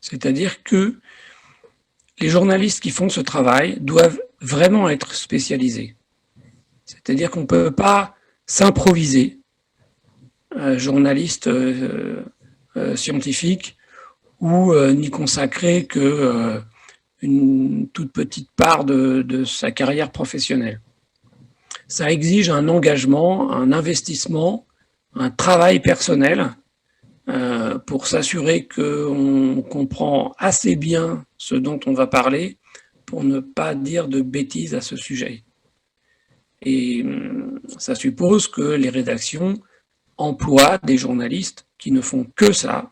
Speaker 2: c'est-à-dire que les journalistes qui font ce travail doivent vraiment être spécialisés. C'est-à-dire qu'on ne peut pas s'improviser journaliste scientifique ou n'y consacrer que une toute petite part de sa carrière professionnelle. Ça exige un engagement, un investissement, un travail personnel pour s'assurer qu'on comprend assez bien ce dont on va parler pour ne pas dire de bêtises à ce sujet. Et ça suppose que les rédactions emploient des journalistes qui ne font que ça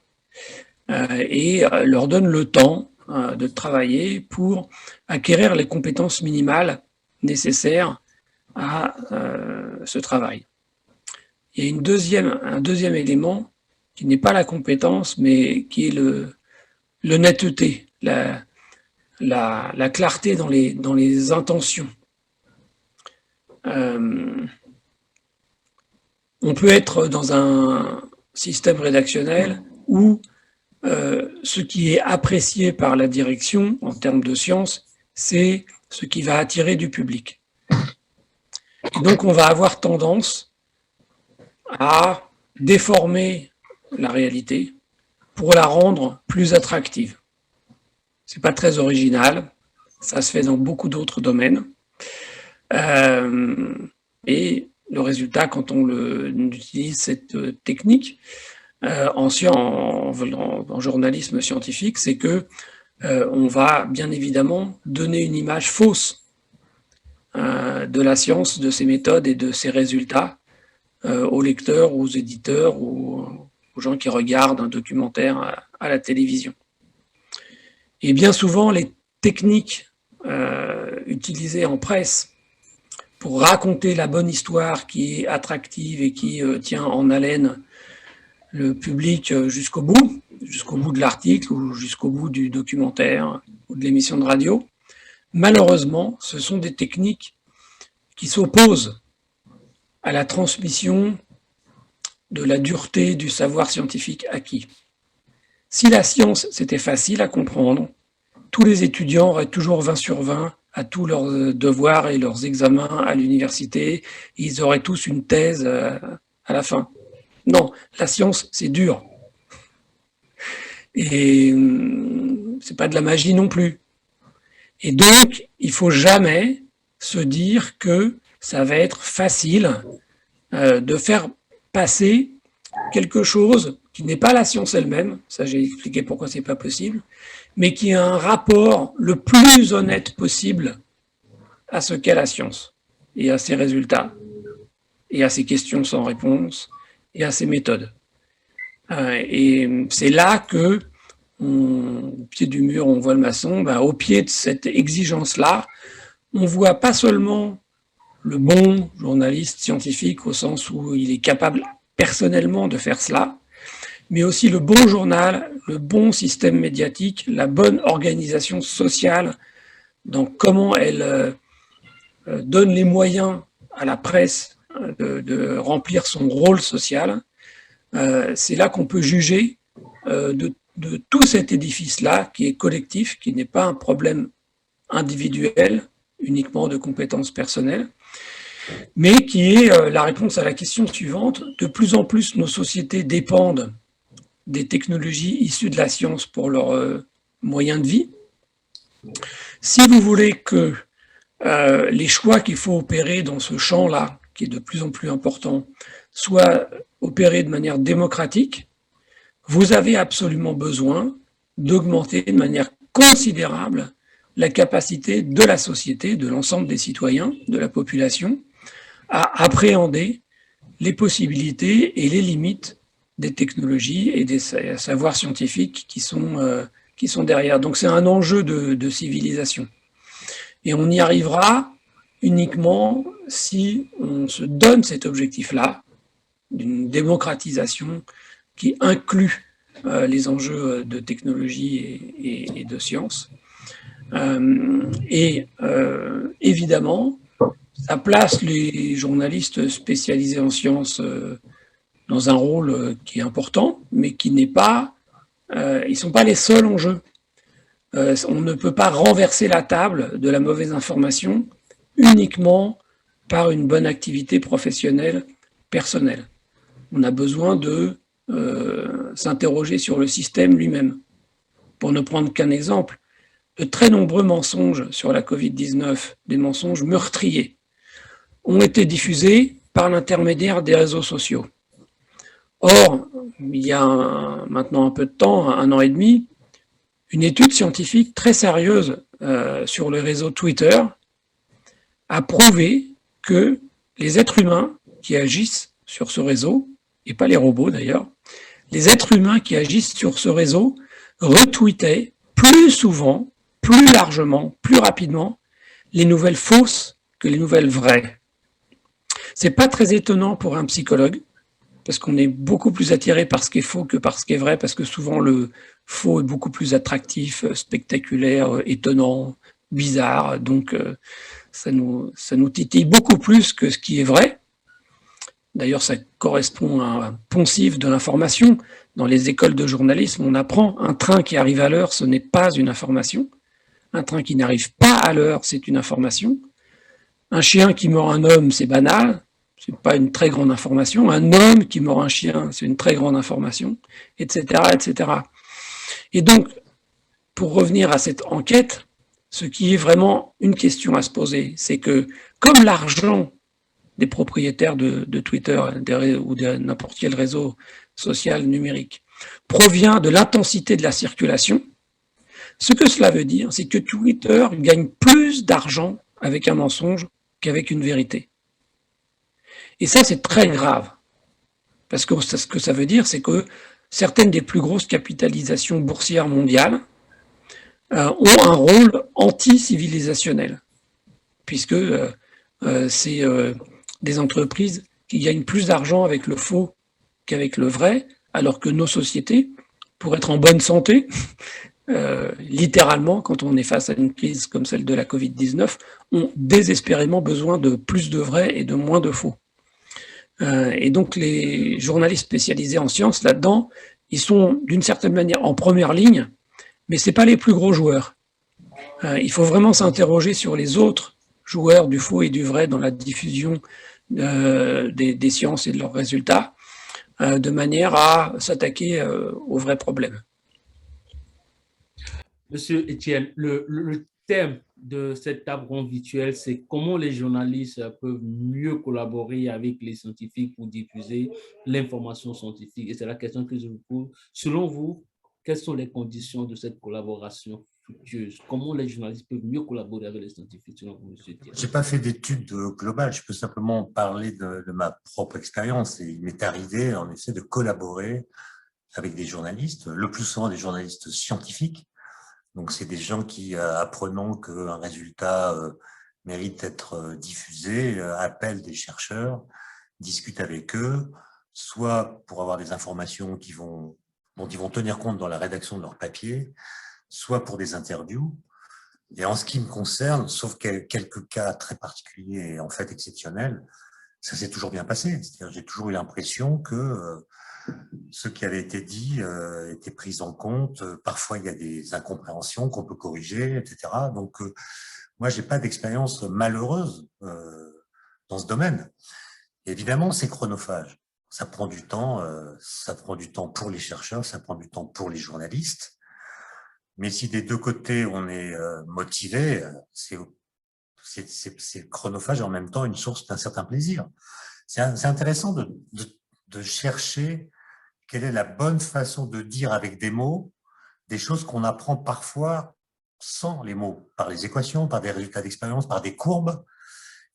Speaker 2: et leur donnent le temps de travailler pour acquérir les compétences minimales nécessaires à ce travail. Il y a un deuxième élément qui n'est pas la compétence, mais qui est l'honnêteté, la clarté dans les intentions. On peut être dans un système rédactionnel où ce qui est apprécié par la direction en termes de science, c'est ce qui va attirer du public. Et donc on va avoir tendance à déformer la réalité pour la rendre plus attractive. C'est pas très original, ça se fait dans beaucoup d'autres domaines. Et le résultat, quand on utilise cette technique en journalisme scientifique, c'est que on va bien évidemment donner une image fausse de la science, de ses méthodes et de ses résultats aux lecteurs, aux éditeurs ou aux gens qui regardent un documentaire à la télévision. Et bien souvent, les techniques utilisées en presse pour raconter la bonne histoire qui est attractive et qui tient en haleine le public jusqu'au bout de l'article ou jusqu'au bout du documentaire ou de l'émission de radio, malheureusement, ce sont des techniques qui s'opposent à la transmission de la dureté du savoir scientifique acquis. Si la science, c'était facile à comprendre, tous les étudiants auraient toujours 20 sur 20 à tous leurs devoirs et leurs examens à l'université, ils auraient tous une thèse à la fin. Non, la science, c'est dur. Et c'est pas de la magie non plus. Et donc, il faut jamais se dire que ça va être facile de faire passer quelque chose qui n'est pas la science elle-même, ça j'ai expliqué pourquoi c'est pas possible, mais qui a un rapport le plus honnête possible à ce qu'est la science, et à ses résultats, et à ses questions sans réponse, et à ses méthodes. Et c'est là que, au pied du mur, on voit le maçon, au pied de cette exigence-là, on voit pas seulement le bon journaliste scientifique au sens où il est capable personnellement de faire cela, mais aussi le bon journal, le bon système médiatique, la bonne organisation sociale dans comment elle donne les moyens à la presse de remplir son rôle social. C'est là qu'on peut juger de tout cet édifice-là qui est collectif, qui n'est pas un problème individuel, uniquement de compétences personnelles, mais qui est la réponse à la question suivante. De plus en plus, nos sociétés dépendent des technologies issues de la science pour leurs moyens de vie. Si vous voulez que les choix qu'il faut opérer dans ce champ-là, qui est de plus en plus important, soient opérés de manière démocratique, vous avez absolument besoin d'augmenter de manière considérable la capacité de la société, de l'ensemble des citoyens, de la population, à appréhender les possibilités et les limites des technologies et des savoirs scientifiques qui sont derrière. Donc c'est un enjeu de civilisation. Et on y arrivera uniquement si on se donne cet objectif-là, d'une démocratisation qui inclut les enjeux de technologie et de science. Évidemment, ça place les journalistes spécialisés en sciences dans un rôle qui est important, mais qui n'est pas, ils ne sont pas les seuls en jeu. On ne peut pas renverser la table de la mauvaise information uniquement par une bonne activité professionnelle personnelle. On a besoin de s'interroger sur le système lui-même. Pour ne prendre qu'un exemple, de très nombreux mensonges sur la Covid-19, des mensonges meurtriers, ont été diffusés par l'intermédiaire des réseaux sociaux. Or, il y a maintenant un peu de temps, 1 an et demi, une étude scientifique très sérieuse sur le réseau Twitter a prouvé que les êtres humains qui agissent sur ce réseau, et pas les robots d'ailleurs, les êtres humains qui agissent sur ce réseau retweetaient plus souvent, plus largement, plus rapidement les nouvelles fausses que les nouvelles vraies. C'est pas très étonnant pour un psychologue, parce qu'on est beaucoup plus attiré par ce qui est faux que par ce qui est vrai, parce que souvent le faux est beaucoup plus attractif, spectaculaire, étonnant, bizarre, donc ça nous titille beaucoup plus que ce qui est vrai. D'ailleurs, ça correspond à un poncif de l'information. Dans les écoles de journalisme, on apprend un train qui arrive à l'heure, ce n'est pas une information. Un train qui n'arrive pas à l'heure, c'est une information. Un chien qui mord un homme, c'est banal, c'est pas une très grande information. Un homme qui mord un chien, c'est une très grande information, etc., etc. Et donc, pour revenir à cette enquête, ce qui est vraiment une question à se poser, c'est que comme l'argent des propriétaires de Twitter ou de n'importe quel réseau social numérique provient de l'intensité de la circulation, ce que cela veut dire, c'est que Twitter gagne plus d'argent avec un mensonge qu'avec une vérité. Et ça, c'est très grave. Parce que ce que ça veut dire, c'est que certaines des plus grosses capitalisations boursières mondiales ont un rôle anti-civilisationnel, puisque c'est des entreprises qui gagnent plus d'argent avec le faux qu'avec le vrai, alors que nos sociétés, pour être en bonne santé, littéralement, quand on est face à une crise comme celle de la Covid-19, ont désespérément besoin de plus de vrai et de moins de faux. Et donc les journalistes spécialisés en sciences, là-dedans, ils sont d'une certaine manière en première ligne, mais ce n'est pas les plus gros joueurs. Il faut vraiment s'interroger sur les autres joueurs du faux et du vrai dans la diffusion des sciences et de leurs résultats, de manière à s'attaquer aux vrais problèmes.
Speaker 1: Monsieur Etienne, le thème de cette table ronde virtuelle, c'est comment les journalistes peuvent mieux collaborer avec les scientifiques pour diffuser l'information scientifique. Et c'est la question que je vous pose. Selon vous, quelles sont les conditions de cette collaboration fructueuse? Comment les journalistes peuvent mieux collaborer avec les scientifiques, selon vous, monsieur Etienne?
Speaker 3: Je n'ai pas fait d'études globales, je peux simplement parler de ma propre expérience. Et il m'est arrivé, en effet, de collaborer avec des journalistes, le plus souvent des journalistes scientifiques. Donc, c'est des gens qui, apprenant qu'un résultat mérite d'être diffusé, appellent des chercheurs, discutent avec eux, soit pour avoir des informations dont ils vont tenir compte dans la rédaction de leur papier, soit pour des interviews. Et en ce qui me concerne, sauf quelques cas très particuliers et en fait exceptionnels, ça s'est toujours bien passé. C'est-à-dire, j'ai toujours eu l'impression que ce qui avait été dit était pris en compte. Parfois, il y a des incompréhensions qu'on peut corriger, etc. Donc, moi, j'ai pas d'expérience malheureuse dans ce domaine. Et évidemment, c'est chronophage. Ça prend du temps pour les chercheurs, ça prend du temps pour les journalistes. Mais si des deux côtés, on est motivé, c'est chronophage et en même temps une source d'un certain plaisir. C'est intéressant de chercher quelle est la bonne façon de dire avec des mots des choses qu'on apprend parfois sans les mots, par les équations, par des résultats d'expérience, par des courbes.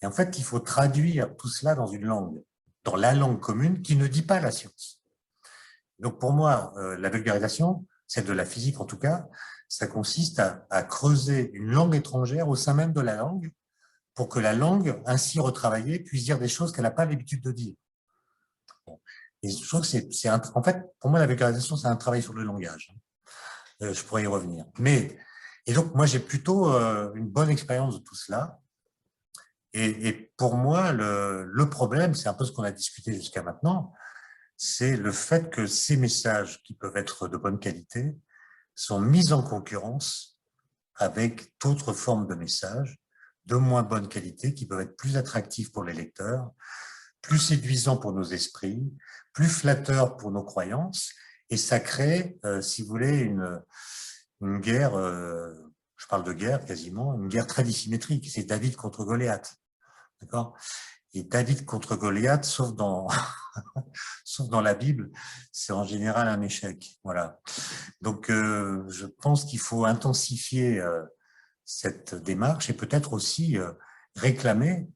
Speaker 3: Et en fait, il faut traduire tout cela dans une langue, dans la langue commune qui ne dit pas la science. Donc pour moi, la vulgarisation, celle de la physique en tout cas, ça consiste à creuser une langue étrangère au sein même de la langue pour que la langue, ainsi retravaillée, puisse dire des choses qu'elle n'a pas l'habitude de dire. Bon. Et je trouve que en fait, pour moi, la vulgarisation, c'est un travail sur le langage. Je pourrais y revenir. Et donc, moi, j'ai plutôt une bonne expérience de tout cela. Et pour moi, le problème, c'est un peu ce qu'on a discuté jusqu'à maintenant, c'est le fait que ces messages qui peuvent être de bonne qualité sont mis en concurrence avec d'autres formes de messages de moins bonne qualité qui peuvent être plus attractifs pour les lecteurs, plus séduisants pour nos esprits, plus flatteurs pour nos croyances, et ça crée, si vous voulez, une guerre, je parle de guerre quasiment, une guerre très dissymétrique, c'est David contre Goliath, d'accord ? Et David contre Goliath, sauf dans la Bible, c'est en général un échec. Voilà. Donc, je pense qu'il faut intensifier cette démarche et peut-être aussi réclamer,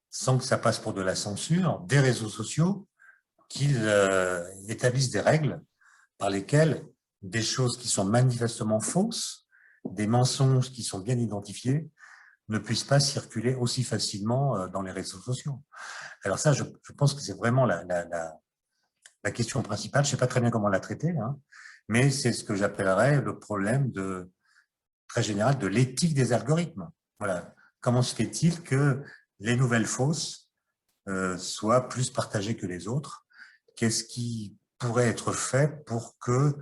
Speaker 3: sans que ça passe pour de la censure, des réseaux sociaux qu'ils établissent des règles par lesquelles des choses qui sont manifestement fausses, des mensonges qui sont bien identifiés, ne puissent pas circuler aussi facilement dans les réseaux sociaux. Alors ça, je pense que c'est vraiment la question principale. Je ne sais pas très bien comment la traiter, hein, mais c'est ce que j'appellerais le problème très général de l'éthique des algorithmes. Voilà. Comment se fait-il que les nouvelles fausses soient plus partagées que les autres? Qu'est-ce qui pourrait être fait pour que,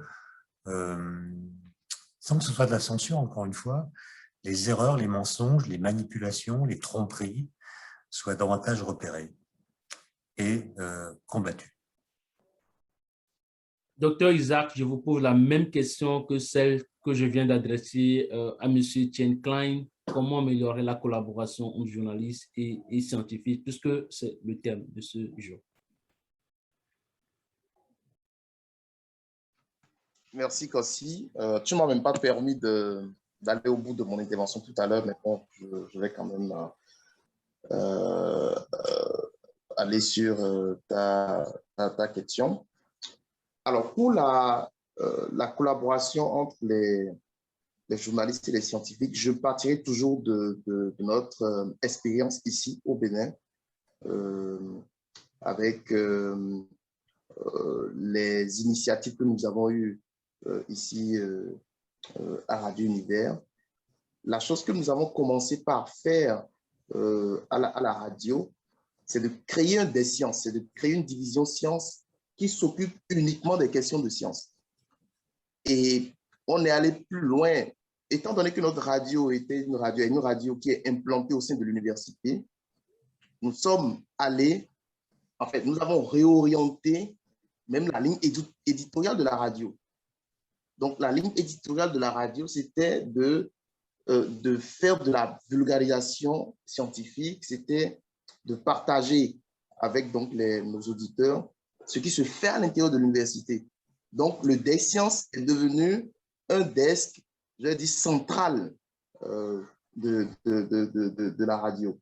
Speaker 3: sans que ce soit de la censure, encore une fois, les erreurs, les mensonges, les manipulations, les tromperies soient davantage repérées et combattues.
Speaker 1: Docteur Isaac, je vous pose la même question que celle que je viens d'adresser à M. Tien Klein. Comment améliorer la collaboration entre journalistes et scientifiques, puisque c'est le thème de ce jour.
Speaker 4: Merci, Kossi. Tu ne m'as même pas permis d'aller au bout de mon intervention tout à l'heure, mais bon, je vais quand même aller sur ta question. Alors, pour la collaboration entre les journalistes et les scientifiques, je partirai toujours de notre expérience ici au Bénin, avec les initiatives que nous avons eues ici à Radio Univers. La chose que nous avons commencé par faire à la radio, c'est de créer un des sciences, c'est de créer une division sciences qui s'occupe uniquement des questions de sciences. Et on est allé plus loin. Étant donné que notre radio était une radio qui est implantée au sein de l'université, nous sommes allés, en fait, nous avons réorienté même la ligne éditoriale de la radio. Donc, la ligne éditoriale de la radio, c'était de faire de la vulgarisation scientifique, c'était de partager avec donc, nos auditeurs ce qui se fait à l'intérieur de l'université. Donc, le desk science est devenu un desk, je vais dire, central de la radio.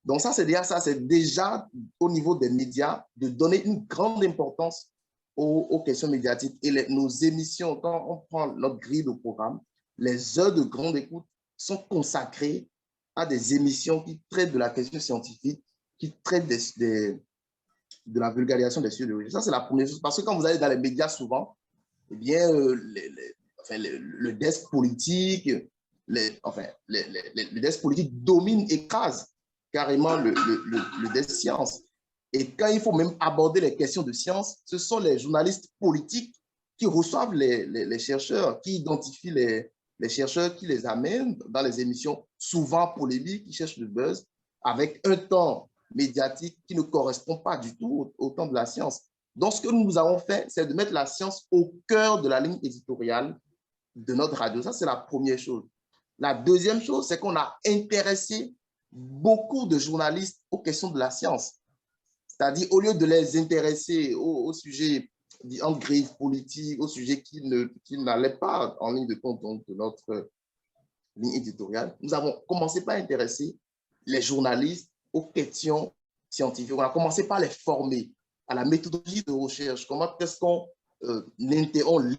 Speaker 4: Donc, ça, c'est déjà au niveau des médias de donner une grande importance aux questions médiatiques. Et nos émissions, quand on prend notre grille de programme, les heures de grande écoute sont consacrées à des émissions qui traitent de la question scientifique, qui traitent de la vulgarisation des sujets de recherche. Ça, c'est la première chose. Parce que quand vous allez dans les médias, souvent, eh bien, le desk politique, le desk politique domine, écrase carrément le desk science. Et quand il faut même aborder les questions de science, ce sont les journalistes politiques qui reçoivent les chercheurs, qui identifient les chercheurs, qui les amènent dans les émissions souvent polémiques, qui cherchent le buzz, avec un temps médiatique qui ne correspond pas du tout au temps de la science. Donc, ce que nous avons fait, c'est de mettre la science au cœur de la ligne éditoriale de notre radio. Ça, c'est la première chose. La deuxième chose, c'est qu'on a intéressé beaucoup de journalistes aux questions de la science. C'est-à-dire, au lieu de les intéresser au sujet en griffe politique, au sujet qui n'allait pas en ligne de compte de notre ligne éditoriale, nous avons commencé par intéresser les journalistes aux questions scientifiques. On a commencé par les former à la méthodologie de recherche. Comment est-ce qu'on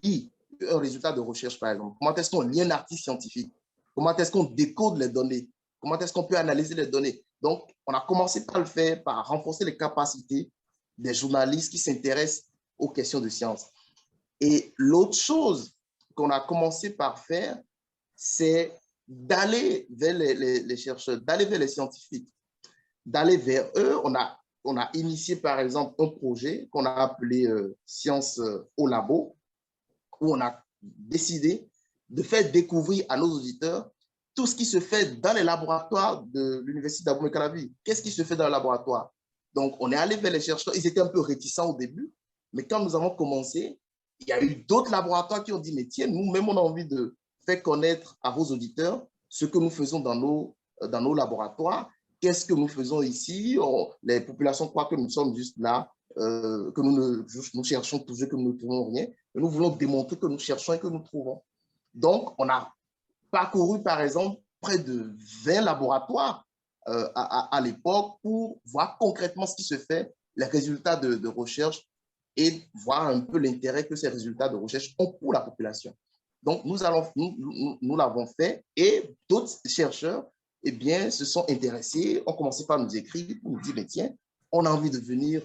Speaker 4: lit un résultat de recherche, par exemple? Comment est-ce qu'on lit un article scientifique? Comment est-ce qu'on décode les données? Comment est-ce qu'on peut analyser les données? Donc, on a commencé par le faire, par renforcer les capacités des journalistes qui s'intéressent aux questions de science. Et l'autre chose qu'on a commencé par faire, c'est d'aller vers les chercheurs, d'aller vers les scientifiques, d'aller vers eux. On a initié, par exemple, un projet qu'on a appelé Science au labo, où on a décidé de faire découvrir à nos auditeurs tout ce qui se fait dans les laboratoires de l'Université d'Abomey-Calavi. Qu'est-ce qui se fait dans le laboratoire? Donc, on est allé vers les chercheurs. Ils étaient un peu réticents au début, mais quand nous avons commencé, il y a eu d'autres laboratoires qui ont dit, mais tiens, nous-mêmes, on a envie de faire connaître à vos auditeurs ce que nous faisons dans nos laboratoires. Qu'est-ce que nous faisons ici? Les populations croient que nous sommes juste là, que nous cherchons toujours, que nous ne trouvons rien. Mais nous voulons démontrer que nous cherchons et que nous trouvons. Donc, on a parcouru, par exemple, près de 20 laboratoires à l'époque pour voir concrètement ce qui se fait, les résultats de recherche et voir un peu l'intérêt que ces résultats de recherche ont pour la population. Donc, nous l'avons fait et d'autres chercheurs eh bien, se sont intéressés, ont commencé par nous écrire pour nous dire, mais tiens, on a envie de venir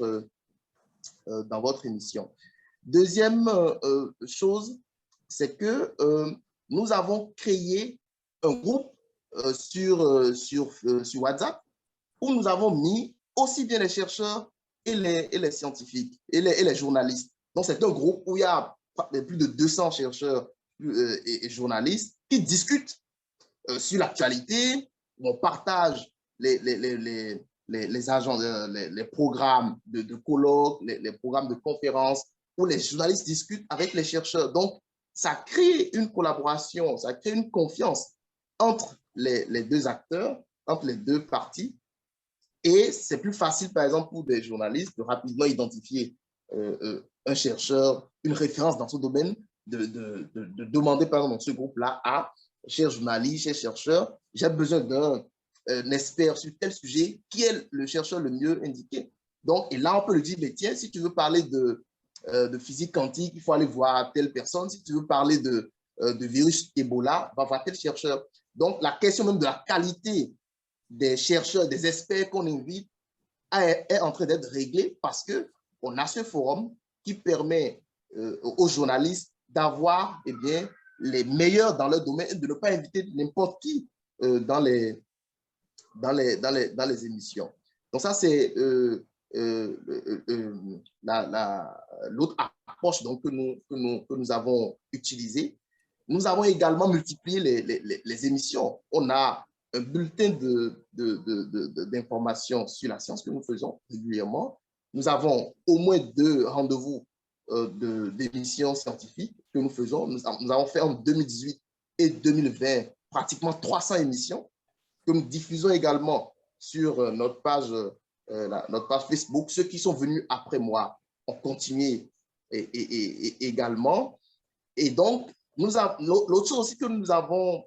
Speaker 4: dans votre émission. Deuxième chose, c'est que nous avons créé un groupe sur WhatsApp où nous avons mis aussi bien les chercheurs et les scientifiques et les journalistes. Donc, c'est un groupe où il y a plus de 200 chercheurs et journalistes qui discutent sur l'actualité, où on partage les agents, les programmes de colloques, les programmes de conférences, où les journalistes discutent avec les chercheurs. Donc, ça crée une collaboration, ça crée une confiance entre les deux acteurs, entre les deux parties. Et c'est plus facile, par exemple, pour des journalistes de rapidement identifier un chercheur, une référence dans ce domaine, de demander, par exemple, dans ce groupe-là, à cher journaliste, cher chercheur, j'ai besoin d'un expert sur tel sujet, qui est le chercheur le mieux indiqué. Donc, et là, on peut lui dire, mais tiens, si tu veux parler de physique quantique, il faut aller voir telle personne. Si tu veux parler de virus Ebola, va voir tel chercheur. Donc, la question même de la qualité des chercheurs, des experts qu'on invite est en train d'être réglée parce qu'on a ce forum qui permet aux journalistes d'avoir eh bien, les meilleurs dans leur domaine et de ne pas inviter n'importe qui dans les émissions. Donc ça, c'est l'autre approche donc, que nous avons utilisée. Nous avons également multiplié les émissions. On a un bulletin d'informations sur la science que nous faisons régulièrement. Nous avons au moins 2 rendez-vous d'émissions scientifiques que nous faisons. Nous avons fait en 2018 et 2020 pratiquement 300 émissions que nous diffusons également sur notre page Facebook. Ceux qui sont venus après moi ont continué également. Et donc, l'autre chose aussi que nous avons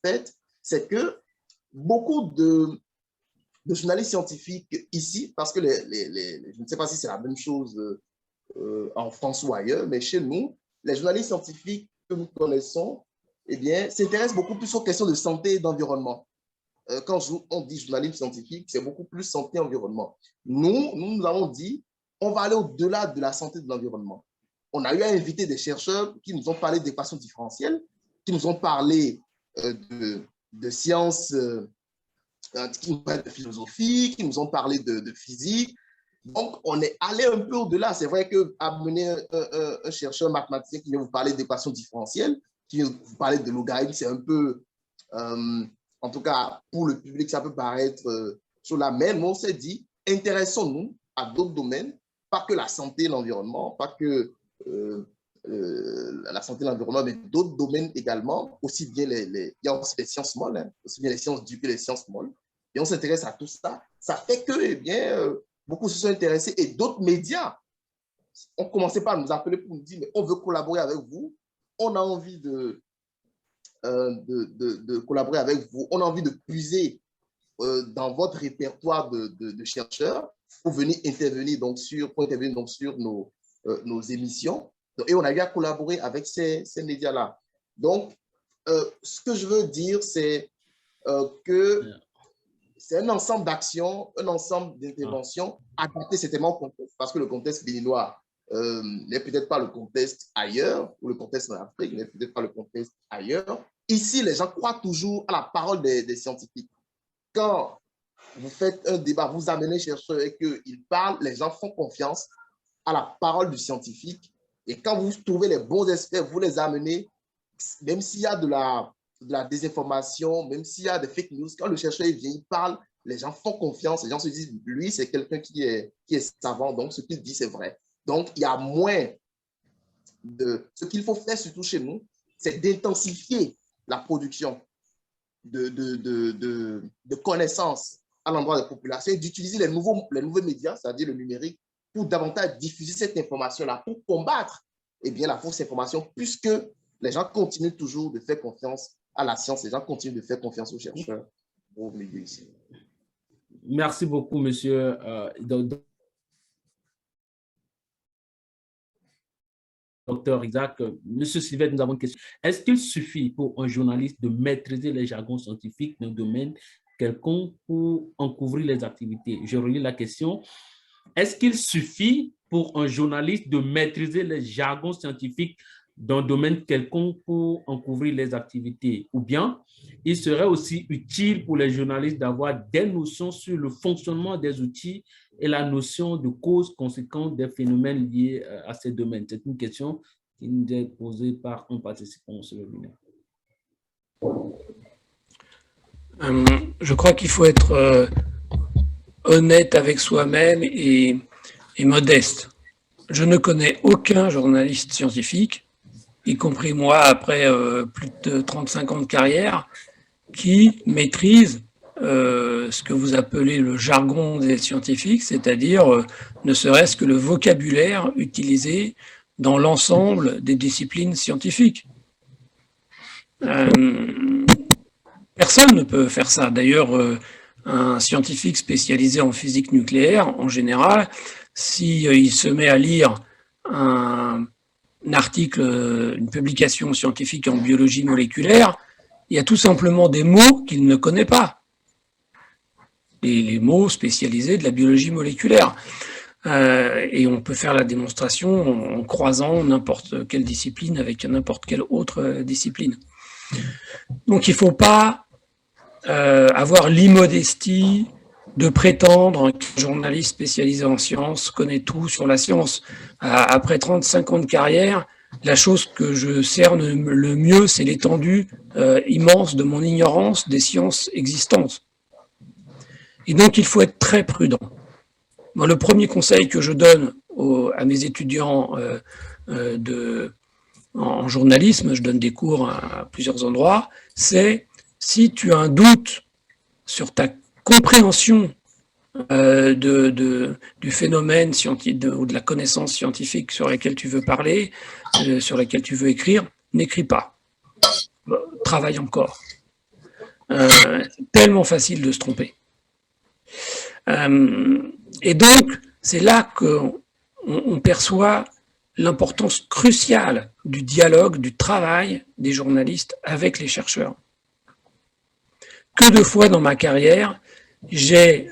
Speaker 4: faite, c'est que beaucoup de journalistes scientifiques ici, parce que je ne sais pas si c'est la même chose en France ou ailleurs, mais chez nous, les journalistes scientifiques que nous connaissons, eh bien, s'intéressent beaucoup plus aux questions de santé et d'environnement. Quand on dit journalisme scientifique, c'est beaucoup plus santé et environnement. Nous avons dit, on va aller au-delà de la santé et de l'environnement. On a eu à inviter des chercheurs qui nous ont parlé d'équations différentielles, qui nous ont parlé de sciences, qui nous parlent de philosophie, qui nous ont parlé de physique. Donc, on est allé un peu au-delà. C'est vrai qu'amener un chercheur mathématicien qui vient vous parler d'équations différentielles, qui vient vous parler de logarithme, c'est un peu, en tout cas, pour le public, ça peut paraître sur la même. On s'est dit, intéressons-nous à d'autres domaines, pas que la santé et l'environnement, pas que la santé et l'environnement, mais d'autres domaines également, aussi bien il y a aussi les sciences molles, hein, aussi bien les sciences dures que les sciences molles. Et on s'intéresse à tout ça. Ça fait que, eh bien, beaucoup se sont intéressés et d'autres médias ont commencé par nous appeler pour nous dire, mais on veut collaborer avec vous, on a envie de collaborer avec vous, on a envie de puiser dans votre répertoire de chercheurs pour venir intervenir donc sur nos émissions. Et on a eu à collaborer avec ces médias-là. Donc, ce que je veux dire, c'est que c'est un ensemble d'actions, un ensemble d'interventions adaptées certainement au contexte, parce que le contexte béninois n'est peut-être pas le contexte ailleurs, ou le contexte en Afrique n'est peut-être pas le contexte ailleurs. Ici, les gens croient toujours à la parole des scientifiques. Quand vous faites un débat, vous amenez un chercheur et qu'il parle, les gens font confiance à la parole du scientifique. Et quand vous trouvez les bons experts, vous les amenez, même s'il y a de la désinformation, même s'il y a des fake news, quand le chercheur vient, il parle, les gens font confiance, les gens se disent, lui, c'est quelqu'un qui est savant, donc ce qu'il dit, c'est vrai. Donc, il y a moins de... Ce qu'il faut faire, surtout chez nous, c'est d'intensifier la production de connaissances à l'endroit des populations et d'utiliser les nouveaux médias, c'est-à-dire le numérique, pour davantage diffuser cette information-là, pour combattre la fausse information, puisque les gens continuent toujours de faire confiance à la science, les gens continuent de faire confiance aux chercheurs au milieu ici.
Speaker 1: Merci beaucoup, monsieur. Docteur Isaac, monsieur Sylvette, nous avons une question. Est-ce qu'il suffit pour un journaliste de maîtriser les jargons scientifiques d'un domaine quelconque pour en couvrir les activités? Je relis la question. Est-ce qu'il suffit pour un journaliste de maîtriser les jargons scientifiques d'un domaine quelconque pour en couvrir les activités? Ou bien, il serait aussi utile pour les journalistes d'avoir des notions sur le fonctionnement des outils et la notion de cause-conséquence des phénomènes liés à ces domaines? C'est une question qui nous est posée par un participant sur le webinaire.
Speaker 2: Je crois qu'il faut être honnête avec soi-même et modeste. Je ne connais aucun journaliste scientifique, y compris moi après plus de 35 ans de carrière, qui maîtrise ce que vous appelez le jargon des scientifiques, c'est-à-dire ne serait-ce que le vocabulaire utilisé dans l'ensemble des disciplines scientifiques. Personne ne peut faire ça. D'ailleurs, un scientifique spécialisé en physique nucléaire, en général, s'il se met à lire un article, une publication scientifique en biologie moléculaire, il y a tout simplement des mots qu'il ne connaît pas. Les mots spécialisés de la biologie moléculaire. Et on peut faire la démonstration en croisant n'importe quelle discipline avec n'importe quelle autre discipline. Donc il ne faut pas avoir l'immodestie de prétendre qu'un journaliste spécialisé en sciences connaît tout sur la science. Après 35 ans de carrière, la chose que je cerne le mieux, c'est l'étendue immense de mon ignorance des sciences existantes. Et donc, il faut être très prudent. Moi, le premier conseil que je donne à mes étudiants en journalisme, je donne des cours à plusieurs endroits, c'est si tu as un doute sur ta compréhension du phénomène scientifique ou de la connaissance scientifique sur laquelle tu veux parler, sur laquelle tu veux écrire, n'écris pas. Travaille encore. C'est tellement facile de se tromper. Et donc, c'est là qu'on perçoit l'importance cruciale du dialogue, du travail des journalistes avec les chercheurs. Que de fois dans ma carrière, j'ai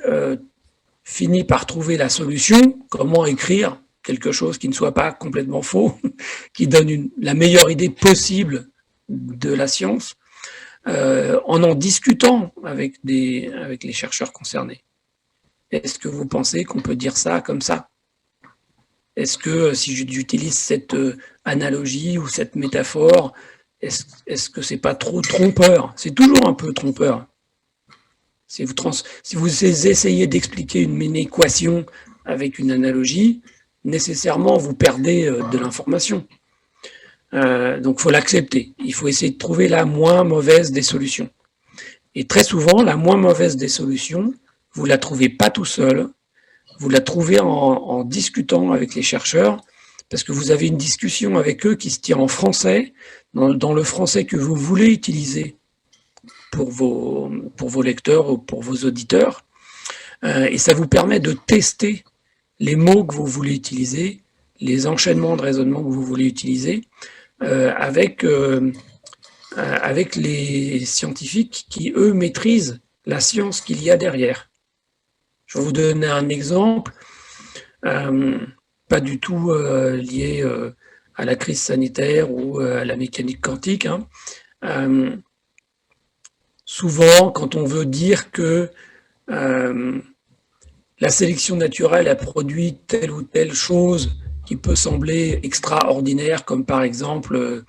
Speaker 2: fini par trouver la solution, comment écrire quelque chose qui ne soit pas complètement faux, qui donne la meilleure idée possible de la science, en discutant avec les chercheurs concernés. Est-ce que vous pensez qu'on peut dire ça comme ça? Est-ce que si j'utilise cette analogie ou cette métaphore, est-ce que c'est pas trop trompeur? C'est toujours un peu trompeur. Si vous essayez d'expliquer une équation avec une analogie, nécessairement vous perdez de l'information. Donc il faut l'accepter. Il faut essayer de trouver la moins mauvaise des solutions. Et très souvent, la moins mauvaise des solutions, vous ne la trouvez pas tout seul, vous la trouvez en discutant avec les chercheurs, parce que vous avez une discussion avec eux qui se tient en français, dans le français que vous voulez utiliser pour vos lecteurs ou pour vos auditeurs. Et ça vous permet de tester les mots que vous voulez utiliser les enchaînements de raisonnement que vous voulez utiliser avec les scientifiques qui, eux, maîtrisent la science qu'il y a derrière. Je vais vous donner un exemple, pas du tout lié à la crise sanitaire ou à la mécanique quantique. Souvent, quand on veut dire que la sélection naturelle a produit telle ou telle chose qui peut sembler extraordinaire, comme par exemple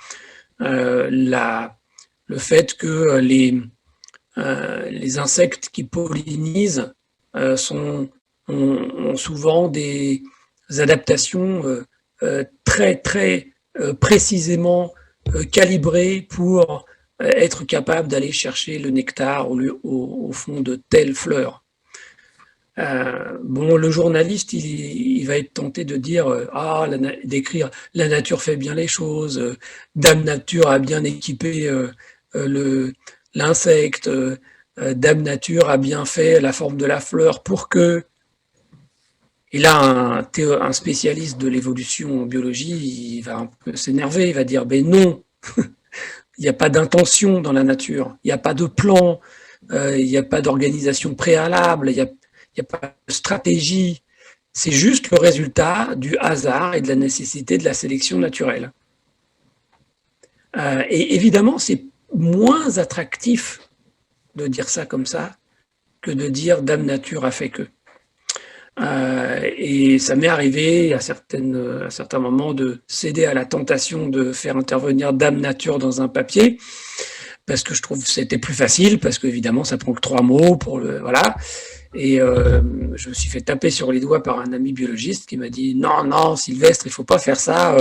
Speaker 2: le fait que les insectes qui pollinisent ont souvent des adaptations très précisément calibrées pour être capable d'aller chercher le nectar au fond de telle fleur. Bon, le journaliste, il va être tenté de dire d'écrire la nature fait bien les choses, Dame Nature a bien équipé l'insecte, Dame Nature a bien fait la forme de la fleur pour que. Et là, un spécialiste de l'évolution en biologie, il va un peu s'énerver, il va dire ben non, il n'y a pas d'intention dans la nature, il n'y a pas de plan, il n'y a pas d'organisation préalable, il n'y a pas de stratégie. C'est juste le résultat du hasard et de la nécessité de la sélection naturelle. Et évidemment, c'est moins attractif de dire ça comme ça que de dire Dame Nature a fait que. Et ça m'est arrivé à certains moments de céder à la tentation de faire intervenir Dame Nature dans un papier, parce que je trouve que c'était plus facile, parce qu'évidemment, ça prend que 3 mots pour le. Voilà. Et je me suis fait taper sur les doigts par un ami biologiste qui m'a dit « Non, Sylvestre, il ne faut pas faire ça.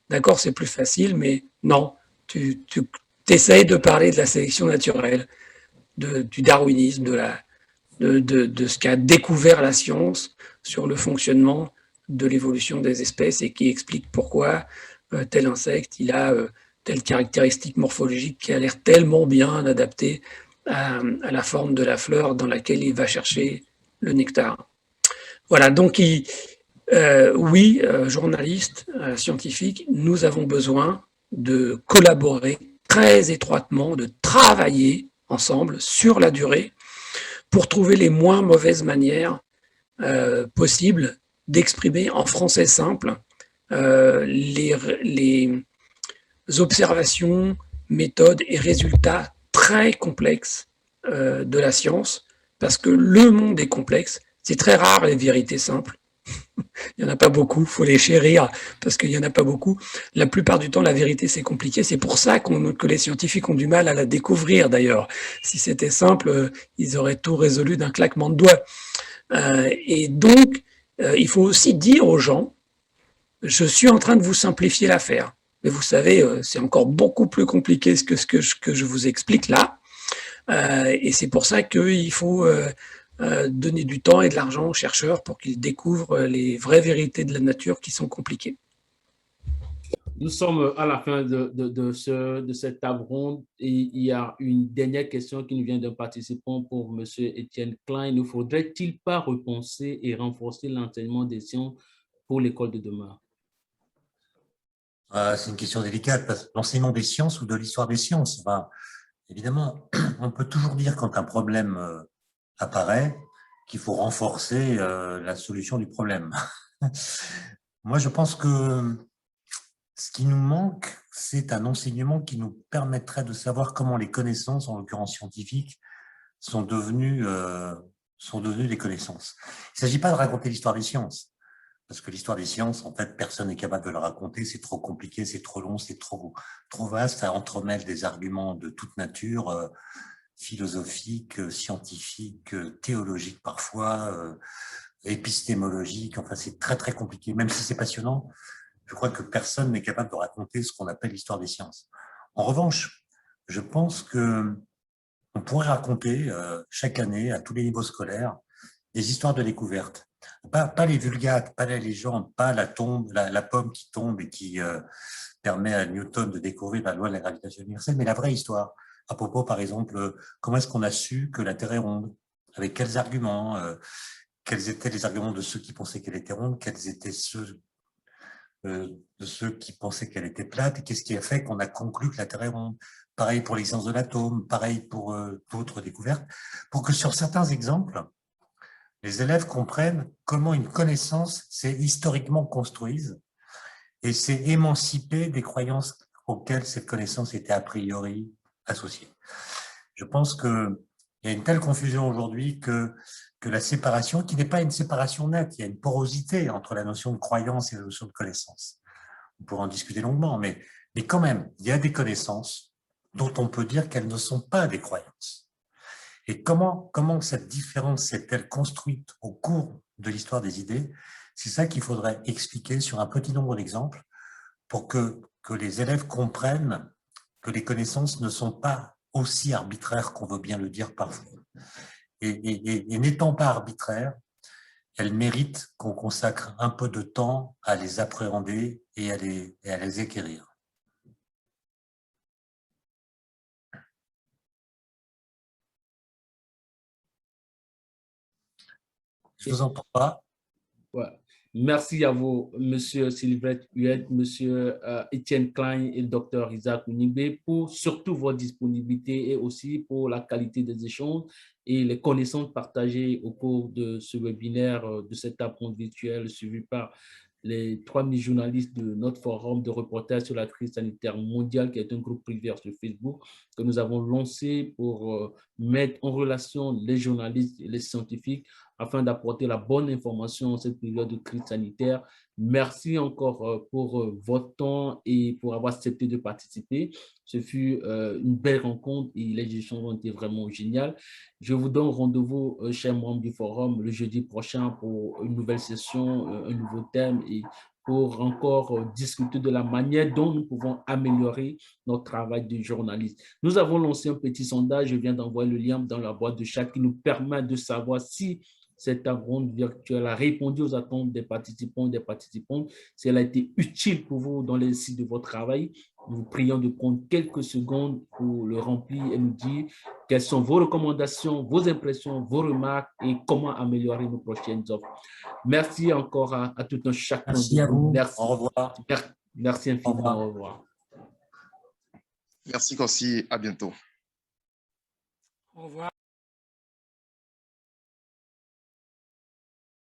Speaker 2: D'accord, c'est plus facile, mais non, tu essayes de parler de la sélection naturelle, du darwinisme, de ce qu'a découvert la science sur le fonctionnement de l'évolution des espèces et qui explique pourquoi tel insecte, il a telle caractéristique morphologique qui a l'air tellement bien adaptée à la forme de la fleur dans laquelle il va chercher le nectar. » Voilà, donc oui, journalistes, scientifiques, nous avons besoin de collaborer très étroitement, de travailler ensemble sur la durée pour trouver les moins mauvaises manières possibles d'exprimer en français simple les observations, méthodes et résultats très complexes de la science, parce que le monde est complexe. C'est très rare les vérités simples. Il n'y en a pas beaucoup, il faut les chérir, parce qu'il n'y en a pas beaucoup. La plupart du temps, la vérité, c'est compliqué. C'est pour ça que les scientifiques ont du mal à la découvrir, d'ailleurs. Si c'était simple, ils auraient tout résolu d'un claquement de doigts. Et donc, il faut aussi dire aux gens, je suis en train de vous simplifier l'affaire. Mais vous savez, c'est encore beaucoup plus compliqué que ce que je vous explique là. Et c'est pour ça qu'il faut donner du temps et de l'argent aux chercheurs pour qu'ils découvrent les vraies vérités de la nature qui sont compliquées.
Speaker 1: Nous sommes à la fin de cette table ronde et il y a une dernière question qui nous vient d'un participant pour M. Étienne Klein. Ne faudrait-il pas repenser et renforcer l'enseignement des sciences pour l'école de demain?
Speaker 3: C'est une question délicate, parce que l'enseignement des sciences ou de l'histoire des sciences, évidemment, on peut toujours dire quand un problème apparaît qu'il faut renforcer la solution du problème. Moi, je pense que ce qui nous manque, c'est un enseignement qui nous permettrait de savoir comment les connaissances, en l'occurrence scientifiques, sont devenues des connaissances. Il ne s'agit pas de raconter l'histoire des sciences, parce que l'histoire des sciences, en fait, personne n'est capable de la raconter, c'est trop compliqué, c'est trop long, c'est trop vaste, ça entremêle des arguments de toute nature, philosophiques, scientifiques, théologiques parfois, épistémologiques, enfin c'est très compliqué, même si c'est passionnant. Je crois que personne n'est capable de raconter ce qu'on appelle l'histoire des sciences. En revanche, je pense qu'on pourrait raconter chaque année, à tous les niveaux scolaires, des histoires de découverte. Pas les vulgates, pas la légende, pas la pomme qui tombe et qui permet à Newton de découvrir la loi de la gravitation universelle, mais la vraie histoire. À propos, par exemple, comment est-ce qu'on a su que la Terre est ronde? Avec quels arguments? Quels étaient les arguments de ceux qui pensaient qu'elle était ronde? Quels étaient ceux de ceux qui pensaient qu'elle était plate, et qu'est-ce qui a fait qu'on a conclu que la Terre est ronde. Pareil pour l'existence de l'atome, pareil pour d'autres découvertes, pour que sur certains exemples, les élèves comprennent comment une connaissance s'est historiquement construite et s'est émancipée des croyances auxquelles cette connaissance était a priori associée. Je pense qu'il y a une telle confusion aujourd'hui que la séparation, qui n'est pas une séparation nette, il y a une porosité entre la notion de croyance et la notion de connaissance. On pourra en discuter longuement, mais quand même, il y a des connaissances dont on peut dire qu'elles ne sont pas des croyances. Et comment cette différence s'est-elle construite au cours de l'histoire des idées? C'est ça qu'il faudrait expliquer sur un petit nombre d'exemples pour que les élèves comprennent que les connaissances ne sont pas aussi arbitraires qu'on veut bien le dire parfois. Et n'étant pas arbitraires, elles méritent qu'on consacre un peu de temps à les appréhender et à les acquérir. Je ne vous entends pas.
Speaker 1: Ouais. Merci à vous, Monsieur Sylvestre Huet, Monsieur Étienne Klein et le Dr Isaac Unigbe, pour surtout votre disponibilité et aussi pour la qualité des échanges et les connaissances partagées au cours de ce webinaire, de cette apprentissage virtuelle suivi par les 3000 journalistes de notre forum de reportage sur la crise sanitaire mondiale, qui est un groupe privé sur Facebook que nous avons lancé pour mettre en relation les journalistes et les scientifiques afin d'apporter la bonne information en cette période de crise sanitaire. Merci encore pour votre temps et pour avoir accepté de participer. Ce fut une belle rencontre et les échanges ont été vraiment géniaux. Je vous donne rendez-vous, chers membres du forum, le jeudi prochain pour une nouvelle session, un nouveau thème et pour encore discuter de la manière dont nous pouvons améliorer notre travail de journaliste. Nous avons lancé un petit sondage, je viens d'envoyer le lien dans la boîte de chat qui nous permet de savoir si cette rencontre virtuelle a répondu aux attentes des participants et des participantes, si elle a été utile pour vous dans l'exercice de votre travail. Nous vous prions de prendre quelques secondes pour le remplir et nous dire quelles sont vos recommandations, vos impressions, vos remarques et comment améliorer nos prochaines offres. Merci encore à tout un chacun.
Speaker 3: Merci à vous.
Speaker 1: Merci.
Speaker 3: Au revoir.
Speaker 1: Merci infiniment. Au revoir.
Speaker 5: Merci, Kossi. À bientôt.
Speaker 2: Au revoir.